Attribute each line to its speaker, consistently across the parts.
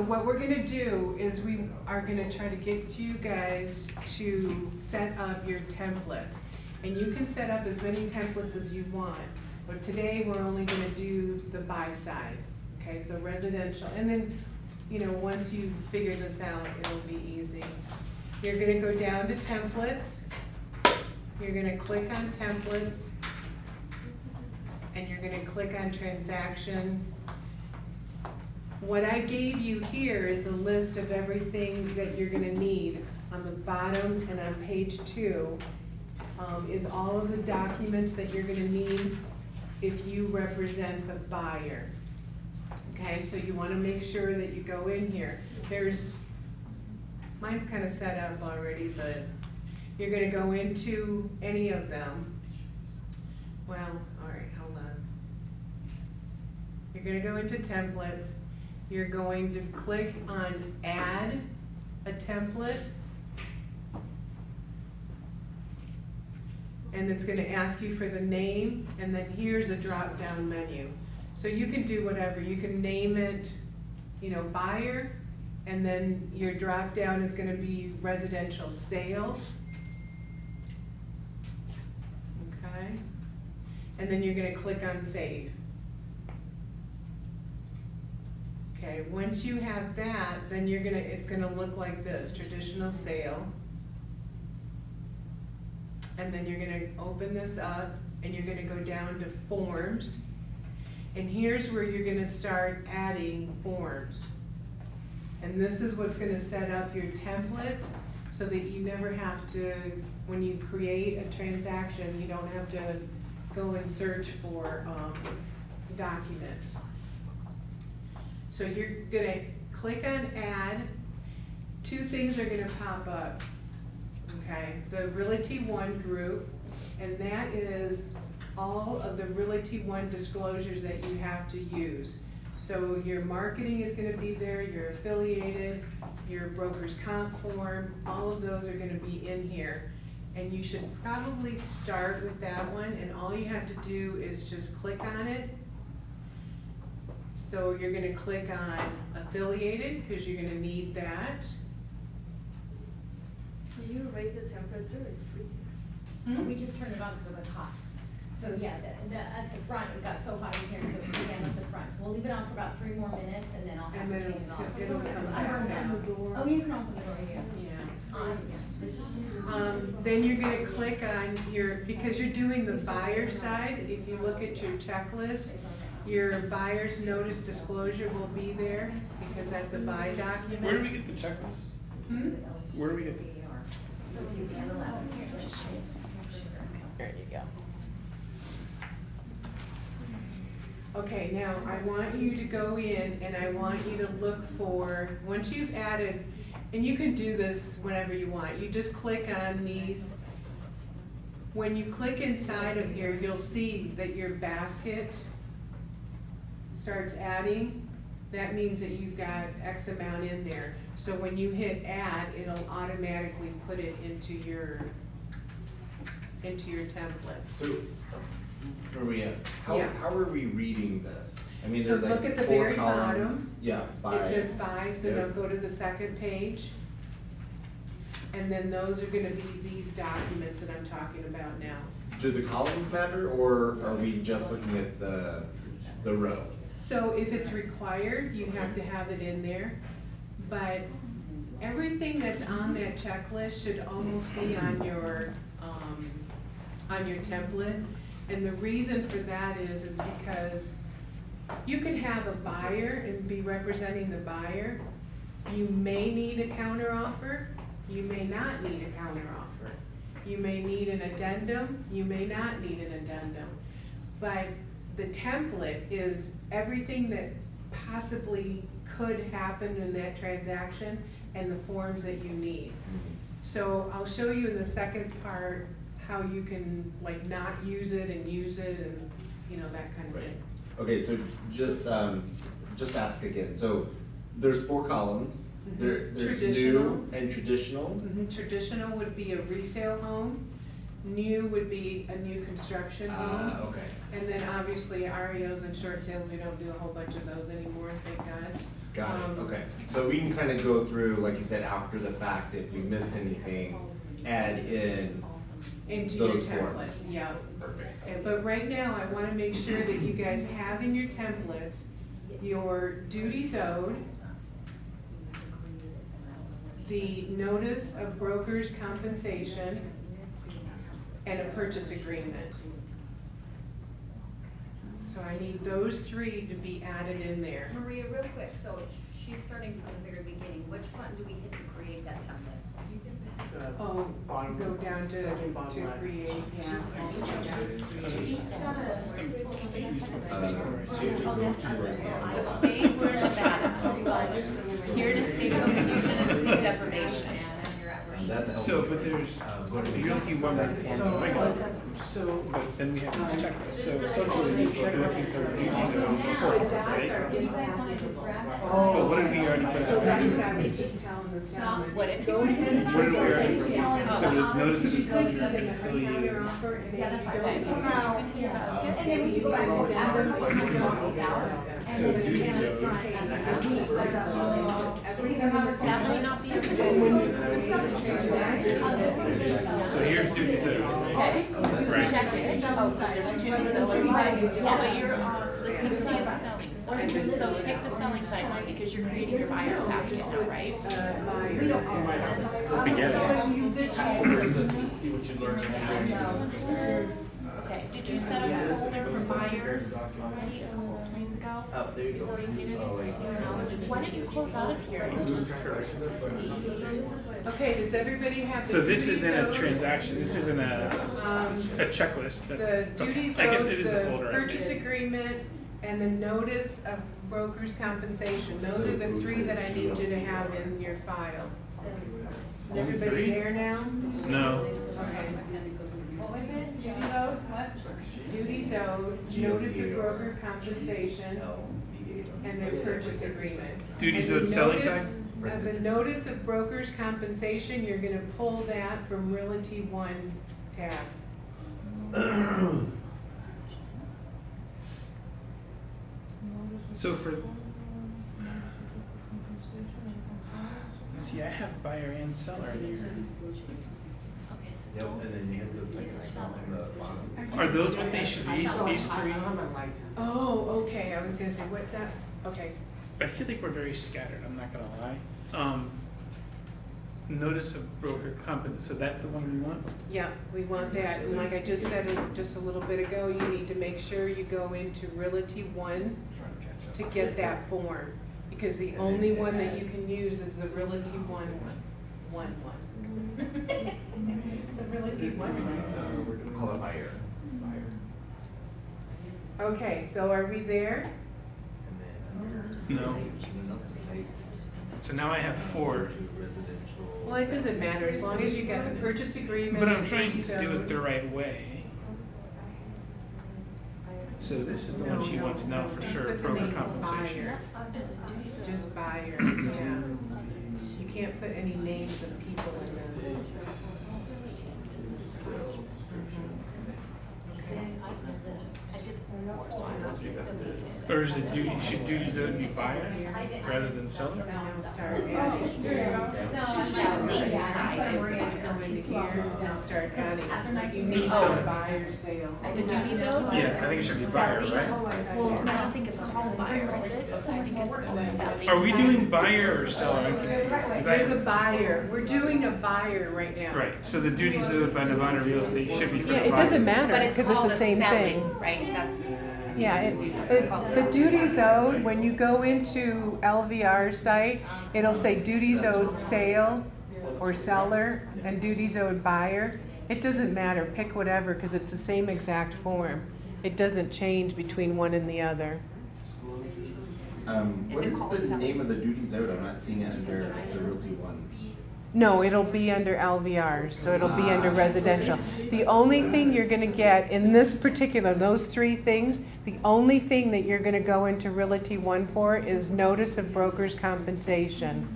Speaker 1: what we're gonna do is we are gonna try to get you guys to set up your templates. And you can set up as many templates as you want, but today we're only gonna do the buy side, okay? So residential, and then, you know, once you figure this out, it'll be easy. You're gonna go down to templates, you're gonna click on templates, and you're gonna click on transaction. What I gave you here is a list of everything that you're gonna need. On the bottom and on page 2 is all of the documents that you're gonna need if you represent the buyer. Okay, so you wanna make sure that you go in here. Mine's kinda set up already, but you're gonna go into any of them. Well, alright, hold on. You're gonna go into templates. You're going to click on add a template. And it's gonna ask you for the name, and then here's a drop-down menu. So you can do whatever, you can name it, you know, buyer, and then your drop-down is gonna be residential sale. Okay? And then you're gonna click on save. Okay, once you have that, then it's gonna look like this, traditional sale. And then you're gonna open this up, and you're gonna go down to forms. And here's where you're gonna start adding forms. And this is what's gonna set up your templates, so that you never have to, when you create a transaction, you don't have to go and search for documents. So you're gonna click on add. 2 things are gonna pop up, okay? The Realty One group, and that is all of the Realty One disclosures that you have to use. So your marketing is gonna be there, your affiliated, your broker's comp form, all of those are gonna be in here. And you should probably start with that one, and all you have to do is just click on it. So you're gonna click on affiliated, because you're gonna need that.
Speaker 2: Can you raise the temperature? It's freezing.
Speaker 1: Hmm?
Speaker 3: We just turned it on because it was hot. So yeah, at the front, it got so hot in here, so we began at the front. So we'll leave it on for about 3 more minutes, and then I'll have
Speaker 1: And
Speaker 3: to
Speaker 1: then
Speaker 3: turn it off.
Speaker 1: it'll come
Speaker 3: I don't
Speaker 1: back
Speaker 3: know.
Speaker 1: on the door.
Speaker 3: Oh, you can open the door, yeah.
Speaker 1: Yeah. Then you're gonna click on because you're doing the buyer side, if you look at your checklist, your buyer's notice disclosure will be there, because that's a buy document.
Speaker 4: Where do we get the checklist?
Speaker 1: Hmm?
Speaker 4: Where do we get the?
Speaker 1: There you go. Okay, now I want you to go in and I want you to look for, once you've added, and you can do this whenever you want, you just click on these. When you click inside of here, you'll see that your basket starts adding. That means that you've got X amount in there. So when you hit add, it'll automatically put it into your template.
Speaker 5: So, where are we at? How
Speaker 1: Yeah.
Speaker 5: are we reading this? I mean,
Speaker 1: So
Speaker 5: there's
Speaker 1: look
Speaker 5: like
Speaker 1: at the
Speaker 5: 4
Speaker 1: very
Speaker 5: columns.
Speaker 1: bottom.
Speaker 5: Yeah, by.
Speaker 1: It says buy, so
Speaker 5: Yeah.
Speaker 1: now go to the second page. And then those are gonna be these documents that I'm talking about now.
Speaker 5: Do the columns matter, or are we just looking at the row?
Speaker 1: So if it's required, you have to have it in there, but everything that's on that checklist should almost be on your template. And the reason for that is because you could have a buyer and be representing the buyer. You may need a counteroffer, you may not need a counteroffer. You may need an addendum, you may not need an addendum. But the template is everything that possibly could happen in that transaction and the forms that you need. So I'll show you in the second part how you can like not use it and use it and, you know, that kind of thing.
Speaker 5: Okay, so just ask again. So there's 4 columns.
Speaker 1: Mhm.
Speaker 5: There's
Speaker 1: Traditional.
Speaker 5: new and traditional.
Speaker 1: Mhm. Traditional would be a resale home, new would be a new construction home.
Speaker 5: Okay.
Speaker 1: And then obviously REOs and short sales, we don't do a whole bunch of those anymore, thank God.
Speaker 5: Got it, okay. So we can kind of go through, like you said, after the fact, if we missed anything, add in
Speaker 1: Into your
Speaker 5: those
Speaker 1: template,
Speaker 5: forms.
Speaker 1: yeah.
Speaker 5: Perfect.
Speaker 1: But right now, I wanna make sure that you guys have in your templates your duties owed, the notice of broker's compensation, and a purchase agreement. So I need those three to be added in there.
Speaker 3: Maria, real quick, so she's starting from the very beginning, which button do we hit to create that template?
Speaker 1: Oh,
Speaker 4: Bottom-
Speaker 1: go down
Speaker 4: second
Speaker 1: to
Speaker 4: bottom left.
Speaker 1: create, yeah.
Speaker 3: He's got a.
Speaker 6: Stay where the bad. Here to see confusion and sleep deprivation.
Speaker 5: That's
Speaker 7: So, but there's realty one,
Speaker 4: So,
Speaker 7: but then we have this checklist, so essentially, we're looking for duties of support,
Speaker 1: The dots
Speaker 7: right?
Speaker 1: are
Speaker 3: If you guys wanna just grab that.
Speaker 7: But what did we already put
Speaker 1: So
Speaker 7: up?
Speaker 1: that's what I was just telling this
Speaker 3: Stop.
Speaker 1: gentleman.
Speaker 6: What if
Speaker 1: Go ahead and.
Speaker 7: What did we already put
Speaker 3: Yeah.
Speaker 7: up? So the notice of
Speaker 1: She goes
Speaker 7: disclosure
Speaker 1: up in
Speaker 7: and
Speaker 1: the
Speaker 7: affiliated.
Speaker 1: counter offer, and then
Speaker 3: Yeah, that's
Speaker 1: you
Speaker 3: fine.
Speaker 1: go
Speaker 3: Okay, so
Speaker 1: in.
Speaker 3: now, and then we can go back and add them, put them out.
Speaker 7: So duties owed.
Speaker 6: That may not be.
Speaker 7: So here's duties owed.
Speaker 6: Okay,
Speaker 7: Right.
Speaker 6: check it. Oh, there's two duties owed. Yeah, but you're on the 60 is selling side. So pick the selling side one because you're creating your buyer's basket now, right? Okay, did you set up a folder for buyers already a couple screens ago?
Speaker 5: Oh, there you go.
Speaker 6: Why don't you close out of here and just
Speaker 1: Okay, does everybody have the
Speaker 7: So this
Speaker 1: duties
Speaker 7: isn't a
Speaker 1: owed?
Speaker 7: transaction, this isn't a
Speaker 1: Um,
Speaker 7: checklist.
Speaker 1: The
Speaker 7: that-
Speaker 1: duties
Speaker 7: I guess
Speaker 1: owed,
Speaker 7: it is a
Speaker 1: the
Speaker 7: folder.
Speaker 1: purchase agreement, and the notice of broker's compensation. Those are the three that I need you to have in your file. Is everybody
Speaker 7: Three?
Speaker 1: there now?
Speaker 7: No,
Speaker 1: Okay.
Speaker 3: What was it? Duties owed, what?
Speaker 1: Duties owed, notice of broker compensation, and then purchase agreement.
Speaker 7: duties
Speaker 1: And
Speaker 7: owed
Speaker 1: the
Speaker 7: selling side?
Speaker 1: notice- The notice of broker's compensation, you're gonna pull that from Realty One tab.
Speaker 7: So for. See, I have buyer and seller in here.
Speaker 6: Okay, so
Speaker 5: Yep,
Speaker 6: don't.
Speaker 5: and then you hit the second cell on the bottom.
Speaker 7: Are those what they should be, these three?
Speaker 1: Oh, okay, I was gonna say, what's that? Okay.
Speaker 7: I feel like we're very scattered, I'm not gonna lie. Notice of broker so that's the one we want?
Speaker 1: Yeah, we want that, and like I just said it just a little bit ago, you need to make sure you go into Realty One to get that form, because the only one that you can use is the Realty One. The Realty One.
Speaker 5: We're gonna call it buyer.
Speaker 1: Okay, so are we there?
Speaker 5: And then
Speaker 7: No. So now I have four,
Speaker 5: residential.
Speaker 1: Well, it doesn't matter, as long as you got the purchase agreement.
Speaker 7: but I'm trying to
Speaker 1: so-
Speaker 7: do it the right way. So this is the one she wants now for
Speaker 1: Just
Speaker 7: sure,
Speaker 1: put the
Speaker 7: broker
Speaker 1: name
Speaker 7: compensation.
Speaker 1: buyer. Just buyer, yeah. You can't put any names of people in this.
Speaker 6: I did this before, so I'm not affiliated.
Speaker 7: Or is it duty, should duties owed be buyer rather than seller?
Speaker 1: Now start adding.
Speaker 3: No, I'm
Speaker 6: That name
Speaker 3: not.
Speaker 6: side is the
Speaker 1: Come into here, now start adding.
Speaker 3: After my-
Speaker 1: You need
Speaker 7: Oh.
Speaker 1: to buyer sale.
Speaker 6: The duties owed?
Speaker 7: Yeah, I think it should be buyer, right?
Speaker 6: Well, I don't think it's called buyer, is it? I think it's called selling.
Speaker 7: Are we
Speaker 6: side.
Speaker 7: doing buyer or seller? I'm confused. 'Cause
Speaker 1: You're the
Speaker 7: I,
Speaker 1: buyer, we're doing a buyer right now.
Speaker 7: right, so the duties owed by Nevada Real Estate should be for the
Speaker 1: Yeah,
Speaker 7: buyer.
Speaker 1: it doesn't matter,
Speaker 6: But it's
Speaker 1: because it's
Speaker 6: called
Speaker 1: the
Speaker 6: a
Speaker 1: same
Speaker 6: selling,
Speaker 1: thing.
Speaker 6: right? That's.
Speaker 1: Yeah,
Speaker 6: It's called
Speaker 1: the
Speaker 6: selling.
Speaker 1: duties owed, when you go into LVR site, it'll say duties owed sale or seller and duties owed buyer. It doesn't matter, pick whatever, because it's the same exact form. It doesn't change between one and the other.
Speaker 5: What
Speaker 6: it
Speaker 5: is
Speaker 6: called
Speaker 5: the
Speaker 6: selling?
Speaker 5: name of the duties owed? I'm not seeing it under the Realty One.
Speaker 1: No, it'll be under LVRs, so it'll be under residential. The only thing you're gonna get in this particular, those three things, the only thing that you're gonna go into Realty One for is notice of broker's compensation.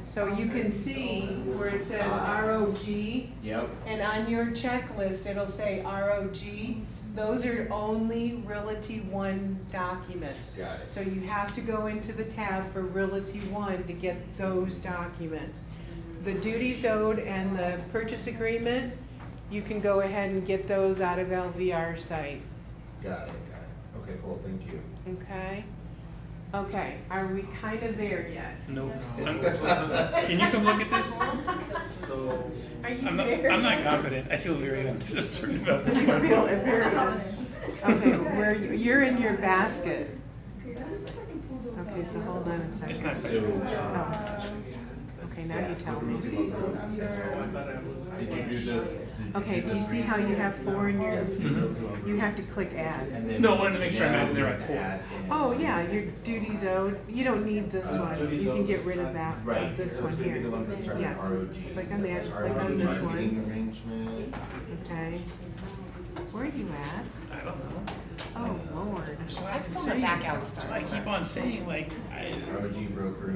Speaker 1: So you can see where it says ROG,
Speaker 5: Yep.
Speaker 1: and on your checklist, it'll say ROG. Those are only Realty One documents.
Speaker 5: Got it.
Speaker 1: So you have to go into the tab for Realty One to get those documents. The duties owed and the purchase agreement, you can go ahead and get those out of LVR site,
Speaker 5: Got it. Okay, cool, thank you.
Speaker 1: okay? Okay, are we kind of there yet?
Speaker 7: No. Can you come look at this?
Speaker 4: So,
Speaker 1: Are you
Speaker 7: I'm not,
Speaker 1: there?
Speaker 7: I'm not confident. I feel very uncertain about
Speaker 1: You feel
Speaker 7: this.
Speaker 1: it very okay, you're in your basket. Okay, so hold on a second.
Speaker 7: It's not.
Speaker 5: So,
Speaker 1: Okay, now you tell me.
Speaker 5: Did you do the?
Speaker 1: Okay, do you see how you have 4 in your,
Speaker 7: Mhm.
Speaker 1: you have to click add.
Speaker 5: And then.
Speaker 7: No, I wanted to make sure I'm adding the right form.
Speaker 5: Add in.
Speaker 1: Oh, yeah, your duties owed, you don't need this one, you can get rid of that,
Speaker 5: Right,
Speaker 1: of this
Speaker 5: so
Speaker 1: one
Speaker 5: it's gonna be
Speaker 1: here.
Speaker 5: the ones that start with
Speaker 1: Yeah.
Speaker 5: ROG.
Speaker 1: Click on that, click on
Speaker 5: ROG
Speaker 1: this one.
Speaker 5: marketing arrangement.
Speaker 1: Okay, where are you at?
Speaker 7: I don't know.
Speaker 1: Oh, Lord.
Speaker 7: That's why
Speaker 6: I
Speaker 7: I'm
Speaker 6: just wanna
Speaker 7: saying.
Speaker 6: back out.
Speaker 7: That's why I keep on saying like.
Speaker 5: ROG broker,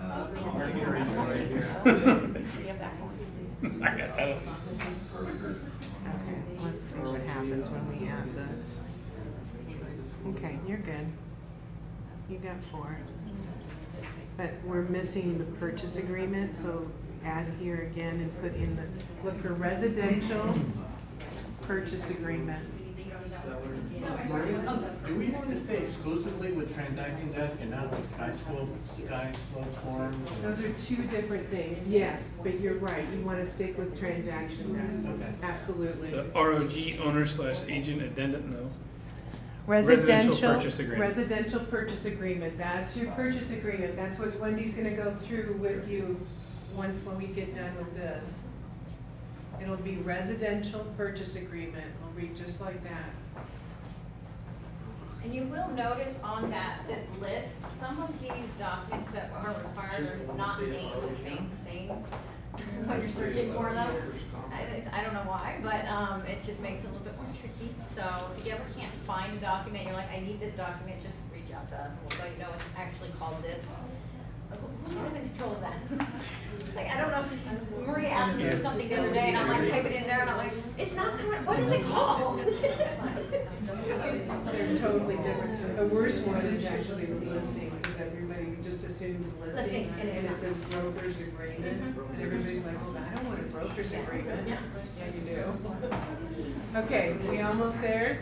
Speaker 7: Marketing arrangement.
Speaker 6: We have that one.
Speaker 7: I got that.
Speaker 1: Okay, let's see what happens when we add this. Okay, you're good. You got 4. But we're missing the purchase agreement, so add here again and put in the, look for residential purchase agreement.
Speaker 4: do we want to say exclusively with transaction desk and not with Sky Slope forms?
Speaker 1: Those are 2 different things, yes, but you're right, you wanna stick with transaction desk,
Speaker 4: Okay.
Speaker 1: absolutely.
Speaker 7: The ROG owner/agent addendum, no.
Speaker 1: Residential,
Speaker 7: purchase agreement.
Speaker 1: residential purchase agreement, that's your purchase agreement, that's what Wendy's gonna go through with you when we get done with this. It'll be residential purchase agreement, it'll read just like that.
Speaker 3: And you will notice on this list, some of these documents that are required are not named the same thing when you're searching for them. I don't know why, but, it just makes it a little bit more tricky. So if you ever can't find a document, you're like, I need this document, just reach out to us and we'll let you know it's actually called this. Who's in control of that? Like, I don't know, Maria asked me for something the other day and I'm like typing in there and I'm like, it's not coming, what is it called?
Speaker 1: They're totally different. The worst one is actually the listing, because everybody just assumes listing,
Speaker 3: Listing,
Speaker 1: and
Speaker 3: and it's
Speaker 1: it
Speaker 3: not.
Speaker 1: says broker's agreement, and everybody's like, well, I don't want a broker's agreement.
Speaker 3: Yeah.
Speaker 1: Yeah, you do. Okay, we almost there?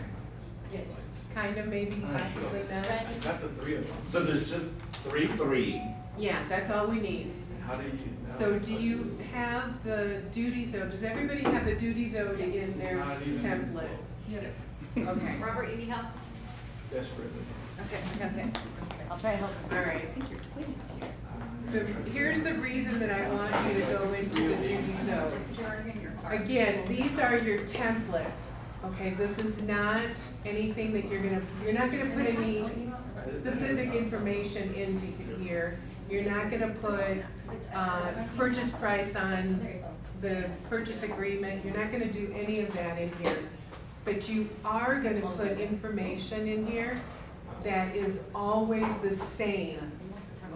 Speaker 1: Kind of, maybe, possibly not?
Speaker 4: Got the 3 of them.
Speaker 5: So there's just three.
Speaker 1: Yeah, that's all we need.
Speaker 4: How do you?
Speaker 1: So do you have the duties owed? Does everybody have the duties owed in their
Speaker 4: Not even.
Speaker 1: template? Okay,
Speaker 3: Robert, you need help?
Speaker 4: Desperately.
Speaker 1: okay.
Speaker 6: I'll try to help.
Speaker 1: All right.
Speaker 6: I think your twin is here.
Speaker 1: Here's the reason that I want you to go into the duties owed. Again, these are your templates, okay? This is not anything that you're not gonna put any specific information into here. You're not gonna put, purchase price on the purchase agreement. You're not gonna do any of that in here. But you are gonna put information in here that is always the same,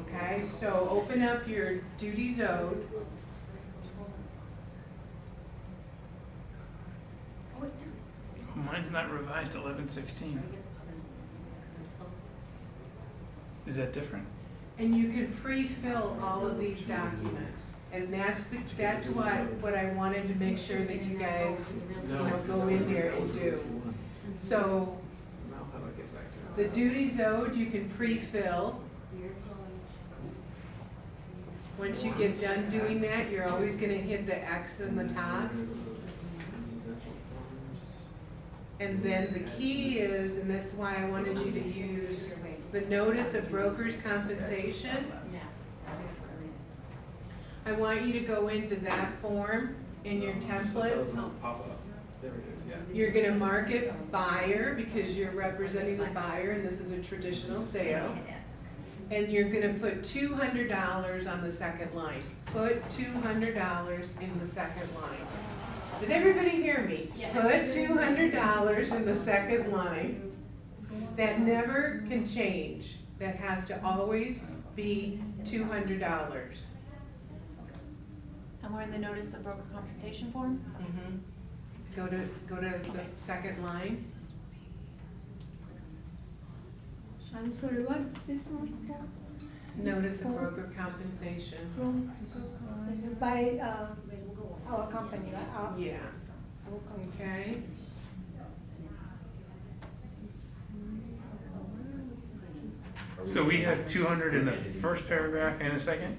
Speaker 1: okay? So open up your duties owed.
Speaker 7: Mine's not revised 11/16. Is that different?
Speaker 1: And you can pre-fill all of these documents. And that's what I wanted to make sure that you guys, go in there and do. So the duties owed, you can pre-fill. Once you get done doing that, you're always gonna hit the X in the top. And then the key is, and that's why I wanted you to use the notice of broker's compensation. I want you to go into that form in your templates.
Speaker 4: Pop up. There it is, yeah.
Speaker 1: You're gonna mark it buyer because you're representing the buyer and this is a traditional sale. And you're gonna put $200 on the second line. Put $200 in the second line. Did everybody hear me? Put $200 in the second line. That never can change. That has to always be $200.
Speaker 6: And we're in the notice of broker compensation form?
Speaker 1: Go to the second line.
Speaker 8: I'm sorry, what's this one for?
Speaker 1: Notice of broker compensation.
Speaker 8: By, our company, right?
Speaker 1: Yeah,
Speaker 8: Our company.
Speaker 1: okay.
Speaker 7: So we have 200 in the first paragraph and a second,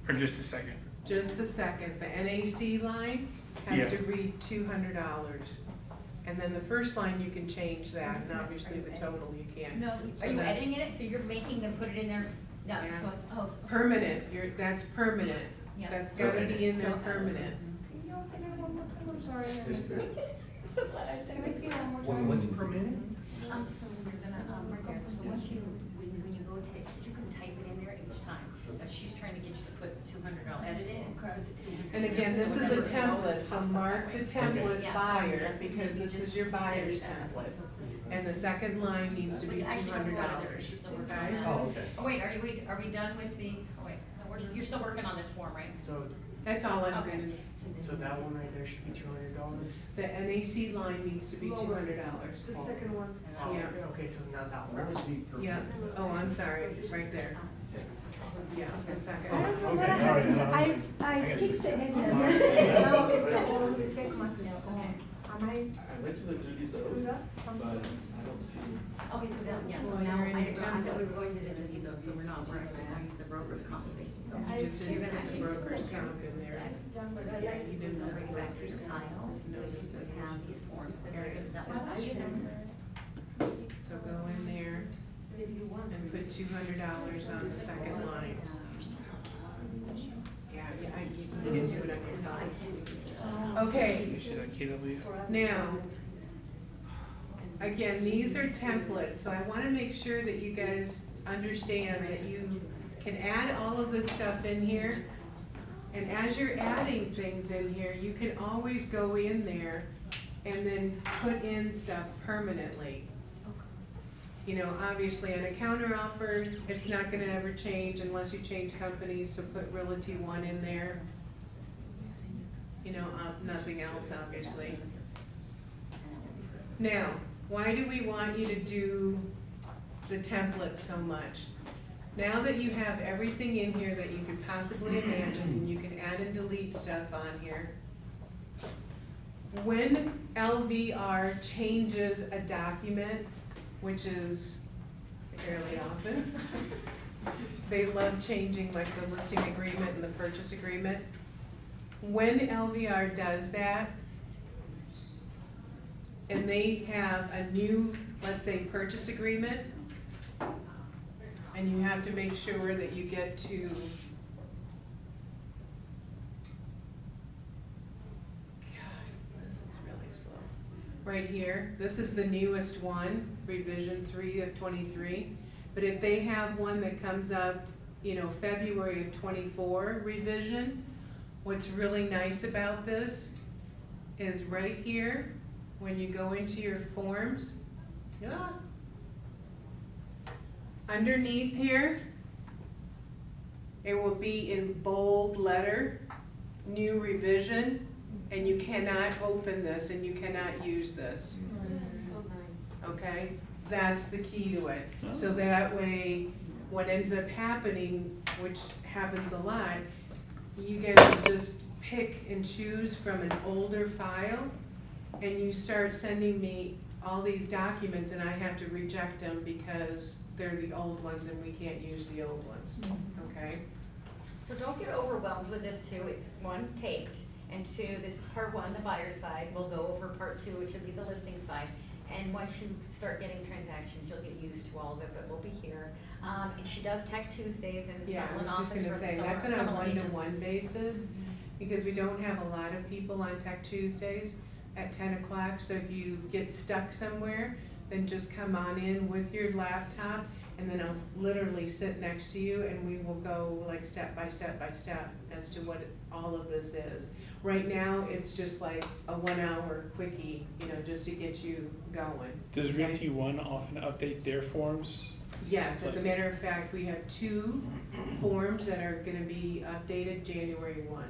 Speaker 7: or just the second?
Speaker 1: Just the second, the NAC line has
Speaker 7: Yeah.
Speaker 1: to read $200. And then the first line, you can change that, and obviously the total you can't.
Speaker 3: No,
Speaker 1: So
Speaker 3: are you
Speaker 1: that's
Speaker 3: editing it, so you're making them put it in there? No,
Speaker 1: Yeah.
Speaker 3: so it's, oh, so.
Speaker 1: Permanent, that's permanent.
Speaker 3: Yeah.
Speaker 1: That's gotta be in there
Speaker 3: So-
Speaker 1: permanent.
Speaker 2: Can you open it one more time? I'm sorry. I missed it.
Speaker 3: So glad I
Speaker 2: Can I see it one more time?
Speaker 4: What's per minute?
Speaker 3: So you're gonna, right there, so once you, when you go to, you can type it in there each time, but she's trying to get you to put the $200, edit it and grab the 200.
Speaker 1: And again, this is a template, so mark the template
Speaker 3: Yeah, so
Speaker 1: buyer,
Speaker 3: yes, you
Speaker 1: because
Speaker 3: can
Speaker 1: this
Speaker 3: just
Speaker 1: is your buyer's
Speaker 3: say that.
Speaker 1: template. And the second line needs to be
Speaker 3: Actually, don't go out there,
Speaker 1: $200,
Speaker 3: she's still working on
Speaker 1: okay?
Speaker 3: that.
Speaker 4: Oh, okay.
Speaker 3: Oh, wait, are we done with the, oh wait, no, you're still working on this form, right?
Speaker 4: So,
Speaker 1: That's all I'm
Speaker 3: Okay.
Speaker 1: gonna,
Speaker 4: so that one right there should be $200?
Speaker 1: the NAC line needs to be $200.
Speaker 2: The second one.
Speaker 4: Oh,
Speaker 1: Yeah.
Speaker 4: okay, so not that one.
Speaker 1: Yeah, oh, I'm sorry, right there. Yeah, the second.
Speaker 8: I don't know
Speaker 4: Okay,
Speaker 8: what
Speaker 4: all right,
Speaker 8: happened,
Speaker 4: no,
Speaker 8: I
Speaker 4: I guess
Speaker 8: picked it and
Speaker 4: I'm
Speaker 8: now it's the whole
Speaker 2: Check my mail. Am I
Speaker 9: I went to the Duty
Speaker 2: screwed
Speaker 9: though,
Speaker 2: up?
Speaker 9: but
Speaker 2: Something?
Speaker 9: I don't see.
Speaker 3: Okay, so now, yeah, so
Speaker 1: Well,
Speaker 3: now,
Speaker 1: you're in
Speaker 3: I
Speaker 1: your
Speaker 3: thought we
Speaker 1: template.
Speaker 3: were going to the duties though, so we're not, we're actually going to the broker's compensation, so.
Speaker 1: You just
Speaker 3: So you're
Speaker 1: didn't
Speaker 3: gonna
Speaker 1: put the
Speaker 3: actually just
Speaker 1: broker's
Speaker 3: put
Speaker 1: count in there.
Speaker 3: Yeah, you didn't bring it back to your file, so you should have these forms in there, that one,
Speaker 1: So go in there and put $200 on the second line. Yeah, you can do it on your phone. Okay,
Speaker 7: She's at KW.
Speaker 1: now, again, these are templates, so I wanna make sure that you guys understand that you can add all of this stuff in here. And as you're adding things in here, you can always go in there and then put in stuff permanently. You know, obviously on a counter offer, it's not gonna ever change unless you change companies, so put Realty One in there. You know, nothing else, obviously. Now, why do we want you to do the templates so much? Now that you have everything in here that you could possibly imagine, and you can add and delete stuff on here, when LVR changes a document, which is fairly often, they love changing like the listing agreement and the purchase agreement. When LVR does that, and they have a new, let's say, purchase agreement, and you have to make sure that you get to, God, this is really slow. Right here, this is the newest one, revision 3 of 23. But if they have one that comes up, you know, February of 24 revision, what's really nice about this is right here, when you go into your forms, underneath here, it will be in bold letter, new revision, and you cannot open this and you cannot use this,
Speaker 2: So nice.
Speaker 1: okay? That's the key to it. So that way, what ends up happening, which happens a lot, you guys will just pick and choose from an older file, and you start sending me all these documents, and I have to reject them because they're the old ones and we can't use the old ones, okay?
Speaker 3: So don't get overwhelmed with this too, it's one, taped, and two, this is part one, the buyer side, we'll go over part two, which will be the listing side. And once you start getting transactions, you'll get used to all of it, but we'll be here. She does Tech Tuesdays in
Speaker 1: Yeah, I
Speaker 3: Summerlin
Speaker 1: was
Speaker 3: office
Speaker 1: just
Speaker 3: for
Speaker 1: gonna
Speaker 3: the
Speaker 1: say,
Speaker 3: summer,
Speaker 1: that's on a
Speaker 3: Summerlin agents.
Speaker 1: one-to-one basis, because we don't have a lot of people on Tech Tuesdays at 10 o'clock, so if you get stuck somewhere, then just come on in with your laptop, and then I'll literally sit next to you, and we will go like step by step by step as to what all of this is. Right now, it's just like a 1 hour quickie, you know, just to get you going.
Speaker 7: Does
Speaker 1: okay?
Speaker 7: Realty One often update their forms?
Speaker 1: Yes, as a matter of fact, we have 2 forms that are gonna be updated January 1.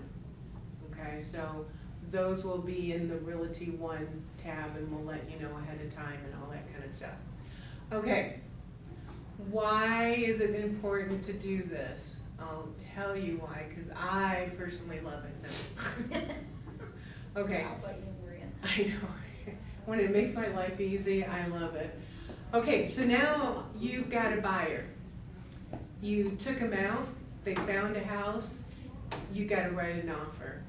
Speaker 1: Okay, so those will be in the Realty One tab, and we'll let you know ahead of time and all that kind of stuff. Okay, Why is it important to do this? I'll tell you why, because I personally love it. No. Okay.
Speaker 3: I'll bet you agree.
Speaker 1: I know. When it makes my life easy, I love it. Okay, so now you've got a buyer. You took them out, they found a house, you gotta write an offer,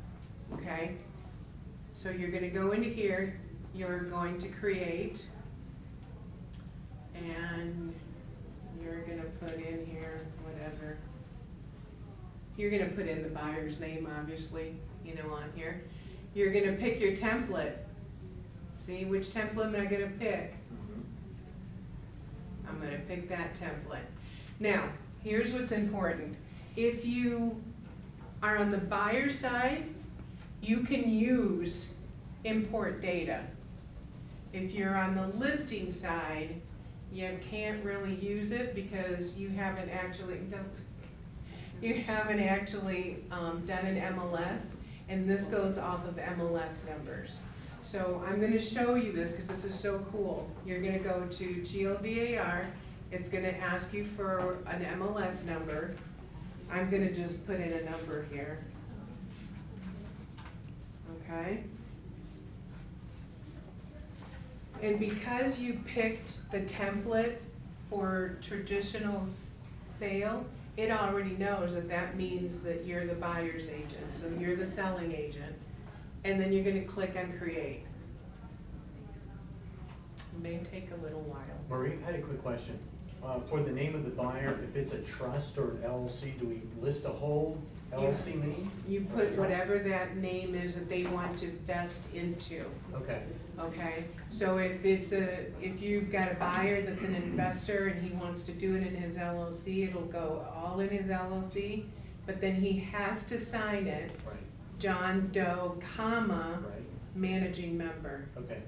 Speaker 1: okay? So you're gonna go into here, you're going to create, and you're gonna put in here, whatever. You're gonna put in the buyer's name, obviously, you know, on here. You're gonna pick your template. See, which template am I gonna pick? I'm gonna pick that template. Now, here's what's important. If you are on the buyer side, you can use import data. If you're on the listing side, you can't really use it because you haven't actually, done an MLS, and this goes off of MLS numbers. So I'm gonna show you this because this is so cool. You're gonna go to GLVAR, it's gonna ask you for an MLS number. I'm gonna just put in a number here. Okay? And because you picked the template for traditional sale, it already knows that that means that you're the buyer's agent, so you're the selling agent. And then you're gonna click on create. It may take a little while.
Speaker 4: Marie, I had a quick question. For the name of the buyer, if it's a trust or an LLC, do we list a whole LLC name?
Speaker 1: You put whatever that name is that they want to vest into,
Speaker 4: Okay,
Speaker 1: okay? So if you've got a buyer that's an investor and he wants to do it in his LLC, it'll go all in his LLC, but then he has to sign it,
Speaker 4: right,
Speaker 1: John Doe, comma,
Speaker 4: right,
Speaker 1: managing member.
Speaker 4: okay.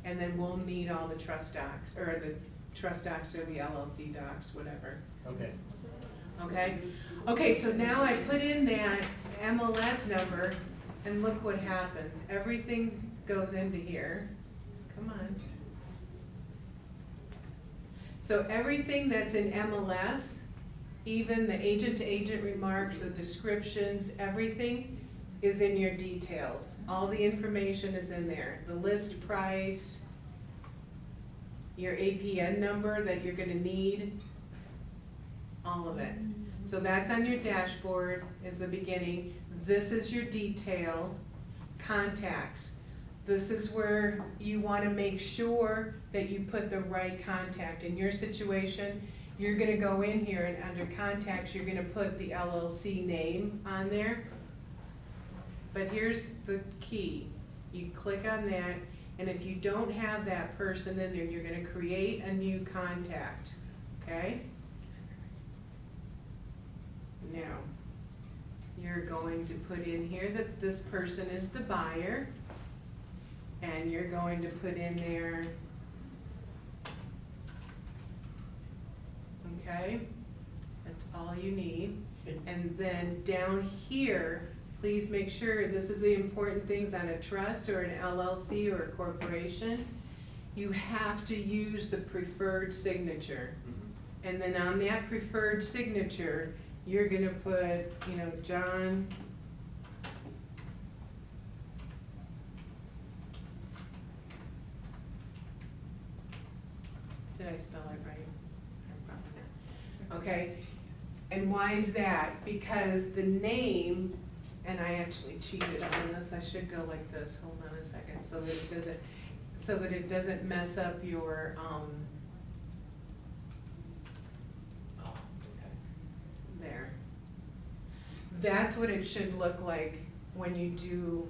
Speaker 1: And then we'll need all the trust docs, or the trust docs or the LLC docs, whatever.
Speaker 4: Okay.
Speaker 1: Okay? Okay, so now I put in that MLS number, and look what happens. Everything goes into here. Come on. So everything that's in MLS, even the agent-to-agent remarks, the descriptions, everything is in your details. All the information is in there. The list price, your APN number that you're gonna need, all of it. So that's on your dashboard, is the beginning. This is your detail, contacts. This is where you wanna make sure that you put the right contact. In your situation, you're gonna go in here and under contacts, you're gonna put the LLC name on there. But here's the key. You click on that, and if you don't have that person in there, you're gonna create a new contact, okay? Now, you're going to put in here that this person is the buyer, and you're going to put in there, okay? That's all you need. And then down here, please make sure, this is the important things on a trust or an LLC or a corporation. You have to use the preferred signature. And then on that preferred signature, you're gonna put, you know, John. Did I spell it right? Probably not. Okay, and why is that? Because the name, and I actually cheated on this, I should go like this, hold on a second, so that it doesn't mess up your,
Speaker 4: Oh, okay.
Speaker 1: there. That's what it should look like when you do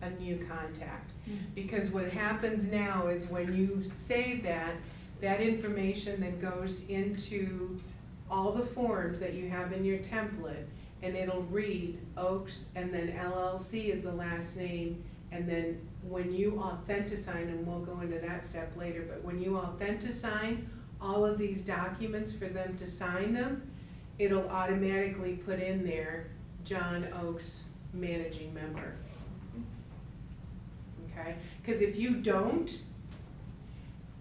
Speaker 1: a new contact. Because what happens now is when you save that, that information then goes into all the forms that you have in your template, and it'll read Oaks, and then LLC is the last name, and then when you authenticate, and we'll go into that step later, but when you authenticate all of these documents for them to sign them, it'll automatically put in there John Oaks, managing member. Okay? Because if you don't,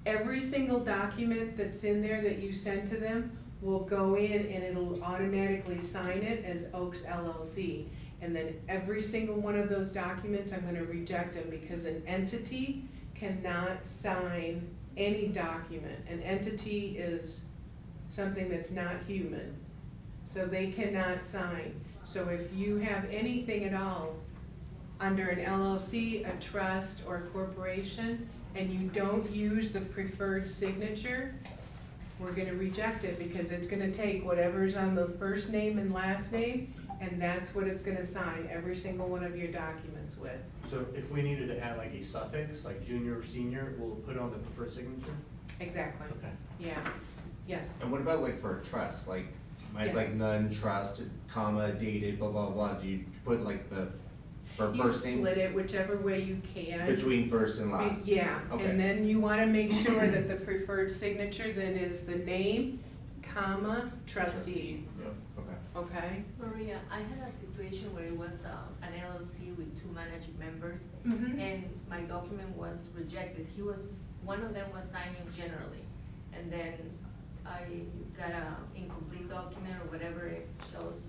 Speaker 1: every single document that's in there that you send to them will go in and it'll automatically sign it as Oaks LLC. And then every single one of those documents, I'm gonna reject them because an entity cannot sign any document. An entity is something that's not human, so they cannot sign. So if you have anything at all under an LLC, a trust, or a corporation, and you don't use the preferred signature, we're gonna reject it because it's gonna take whatever's on the first name and last name, and that's what it's gonna sign every single one of your documents with.
Speaker 4: So if we needed to add like a suffix, like junior or senior, we'll put it on the preferred signature?
Speaker 1: Exactly,
Speaker 4: Okay.
Speaker 1: yeah, yes.
Speaker 5: And what about like for a trust, like, mine's like
Speaker 1: Yes.
Speaker 5: none trust, comma, dated, blah, blah, blah, do you put like the, for first
Speaker 1: You
Speaker 5: name?
Speaker 1: split it whichever way you can.
Speaker 5: Between first and last?
Speaker 1: Yeah,
Speaker 5: Okay.
Speaker 1: and then you wanna make sure that the preferred signature then is the name, comma, trustee,
Speaker 5: Yep, okay.
Speaker 1: okay?
Speaker 2: Maria, I had a situation where it was an LLC with two managing members,
Speaker 1: Mhm.
Speaker 2: and my document was rejected. One of them was signing generally, and then I got a incomplete document or whatever it shows,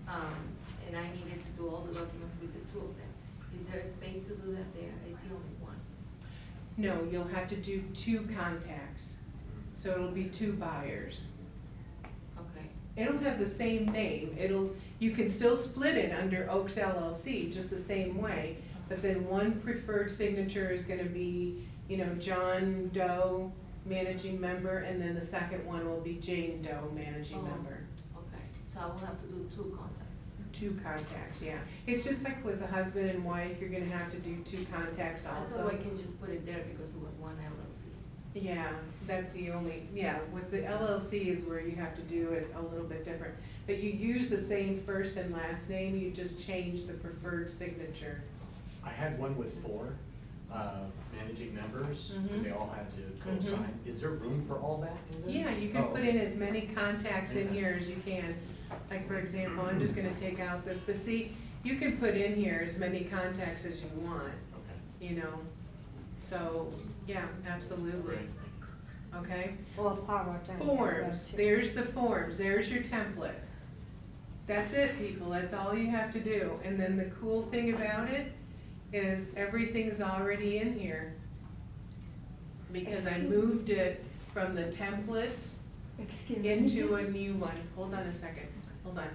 Speaker 2: and I needed to do all the documents with the two of them. Is there a space to do that there? I see only one.
Speaker 1: No, you'll have to do two contacts, so it'll be two buyers.
Speaker 2: Okay.
Speaker 1: It'll have the same name, you can still split it under Oaks LLC, just the same way, but then one preferred signature is gonna be, John Doe, managing member, and then the second one will be Jane Doe, managing
Speaker 2: Oh.
Speaker 1: member.
Speaker 2: Okay, so I will have to do two contacts.
Speaker 1: Two contacts, yeah. It's just like with a husband and wife, you're gonna have to do two contacts
Speaker 2: I
Speaker 1: also.
Speaker 2: thought I can just put it there because it was one LLC.
Speaker 1: Yeah, that's the only, with the LLC is where you have to do it a little bit different. But you use the same first and last name, you just change the preferred signature.
Speaker 4: I had one with four, managing members, because
Speaker 1: Mhm.
Speaker 4: they all had to co-sign. Is there room for all that in there?
Speaker 1: Yeah, you can
Speaker 4: Oh,
Speaker 1: put
Speaker 4: okay.
Speaker 1: in as many contacts in
Speaker 4: Okay.
Speaker 1: here as you can. Like, for example, I'm just gonna take out this, but see, you can put in here as many contacts as you want,
Speaker 4: Okay.
Speaker 1: So, yeah, absolutely,
Speaker 4: Great.
Speaker 1: okay?
Speaker 8: Or power time as well,
Speaker 1: Forms,
Speaker 8: too.
Speaker 1: there's the forms, there's your template. That's it, people, that's all you have to do. And then the cool thing about it is everything's already in here. Because I
Speaker 8: Excuse-
Speaker 1: moved it from the templates
Speaker 8: Excuse me.
Speaker 1: into a new one. Hold on a second, hold on.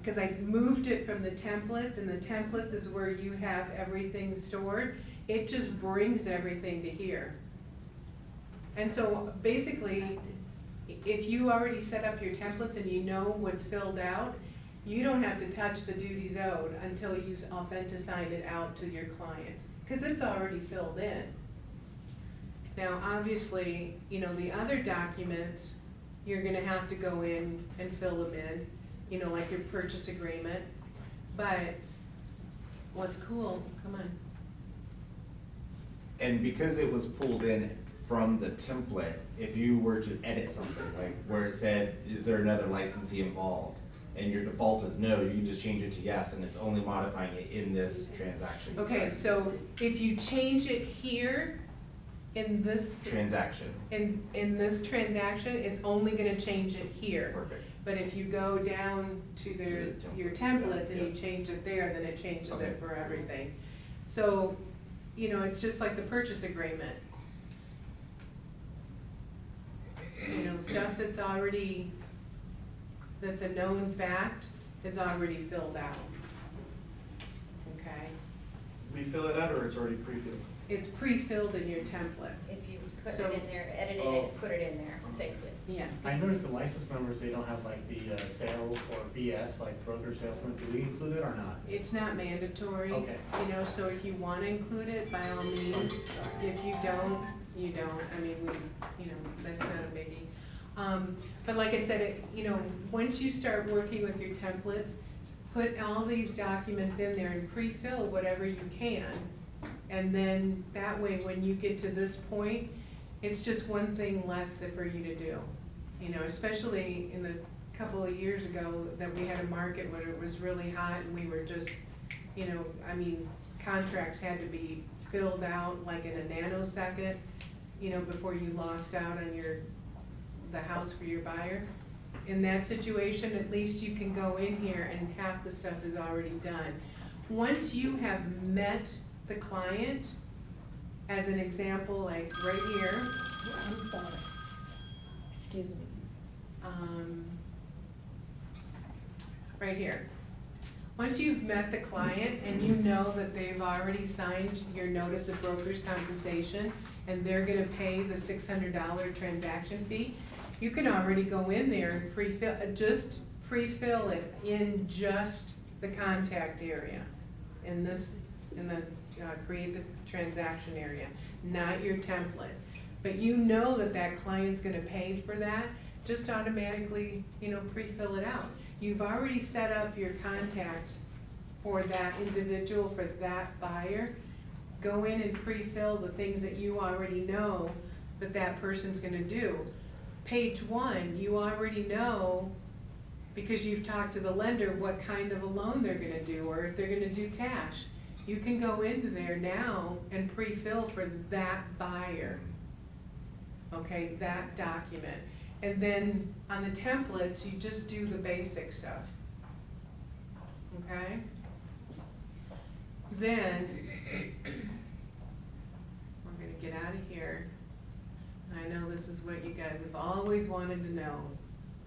Speaker 1: Cause I moved it from the templates, and the templates is where you have everything stored. It just brings everything to here. And so basically, if you already set up your templates and you know what's filled out, you don't have to touch the duties owed until you authentisign it out to your client, cause it's already filled in. Now, obviously, the other documents, you're gonna have to go in and fill them in, like your purchase agreement. But what's cool, come on,
Speaker 5: And because it was pulled in from the template, if you were to edit something, like where it said, is there another licensee involved? And your default is no, you can just change it to yes, and it's only modifying it in this transaction.
Speaker 1: okay, so if you change it here, in this,
Speaker 5: Transaction,
Speaker 1: in this transaction, it's only gonna change it here.
Speaker 5: perfect.
Speaker 1: But if you go down to your templates and you change it there, then it changes it
Speaker 5: Okay.
Speaker 1: for everything. So, it's just like the purchase agreement. Stuff that's a known fact is already filled out. Okay?
Speaker 4: We fill it out or it's already pre-filled?
Speaker 1: It's pre-filled in your templates.
Speaker 3: If you put
Speaker 1: So-
Speaker 3: it in there, edited
Speaker 4: Oh.
Speaker 3: it, put it in there, saved it.
Speaker 1: Yeah.
Speaker 4: I noticed the license numbers, they don't have like the sales or BS, like broker salesman. Do we include it or not?
Speaker 1: It's not mandatory.
Speaker 4: Okay.
Speaker 1: So if you wanna include it, by all means. If you don't, you don't. I mean, that's not a biggie. But like I said, once you start working with your templates, put all these documents in there and pre-fill whatever you can. And then that way, when you get to this point, it's just one thing less for you to do. Especially in a couple of years ago that we had a market where it was really hot and we were just, contracts had to be filled out like in a nanosecond. you know, before you lost out on the house for your buyer. In that situation, at least you can go in here and half the stuff is already done. Once you have met the client, as an example, like right here,
Speaker 8: I'm sorry. Excuse me.
Speaker 1: Right here. Once you've met the client and you know that they've already signed your notice of broker's compensation and they're gonna pay the $600 transaction fee, you can already go in there and pre-fill it in just the contact area, in the create the transaction area, not your template. But you know that that client's gonna pay for that, just automatically, you know, pre-fill it out. You've already set up your contacts for that individual, for that buyer. Go in and pre-fill the things that you already know that that person's gonna do. Page 1, you already know, because you've talked to the lender, what kind of a loan they're gonna do, or if they're gonna do cash. You can go into there now and pre-fill for that buyer. Okay, that document. And then on the templates, you just do the basic stuff. Okay? Then, we're gonna get out of here. And I know this is what you guys have always wanted to know.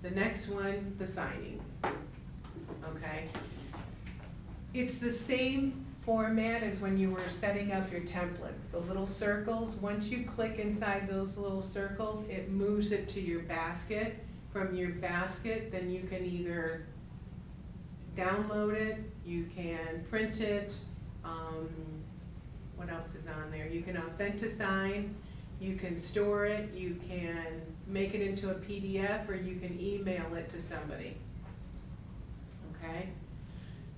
Speaker 1: The next one, the signing. Okay? It's the same format as when you were setting up your templates, the little circles. Once you click inside those little circles, it moves it to your basket. From your basket, then you can either download it, you can print it, what else is on there? You can AuthentiSign, you can store it, you can make it into a PDF, or you can email it to somebody. Okay?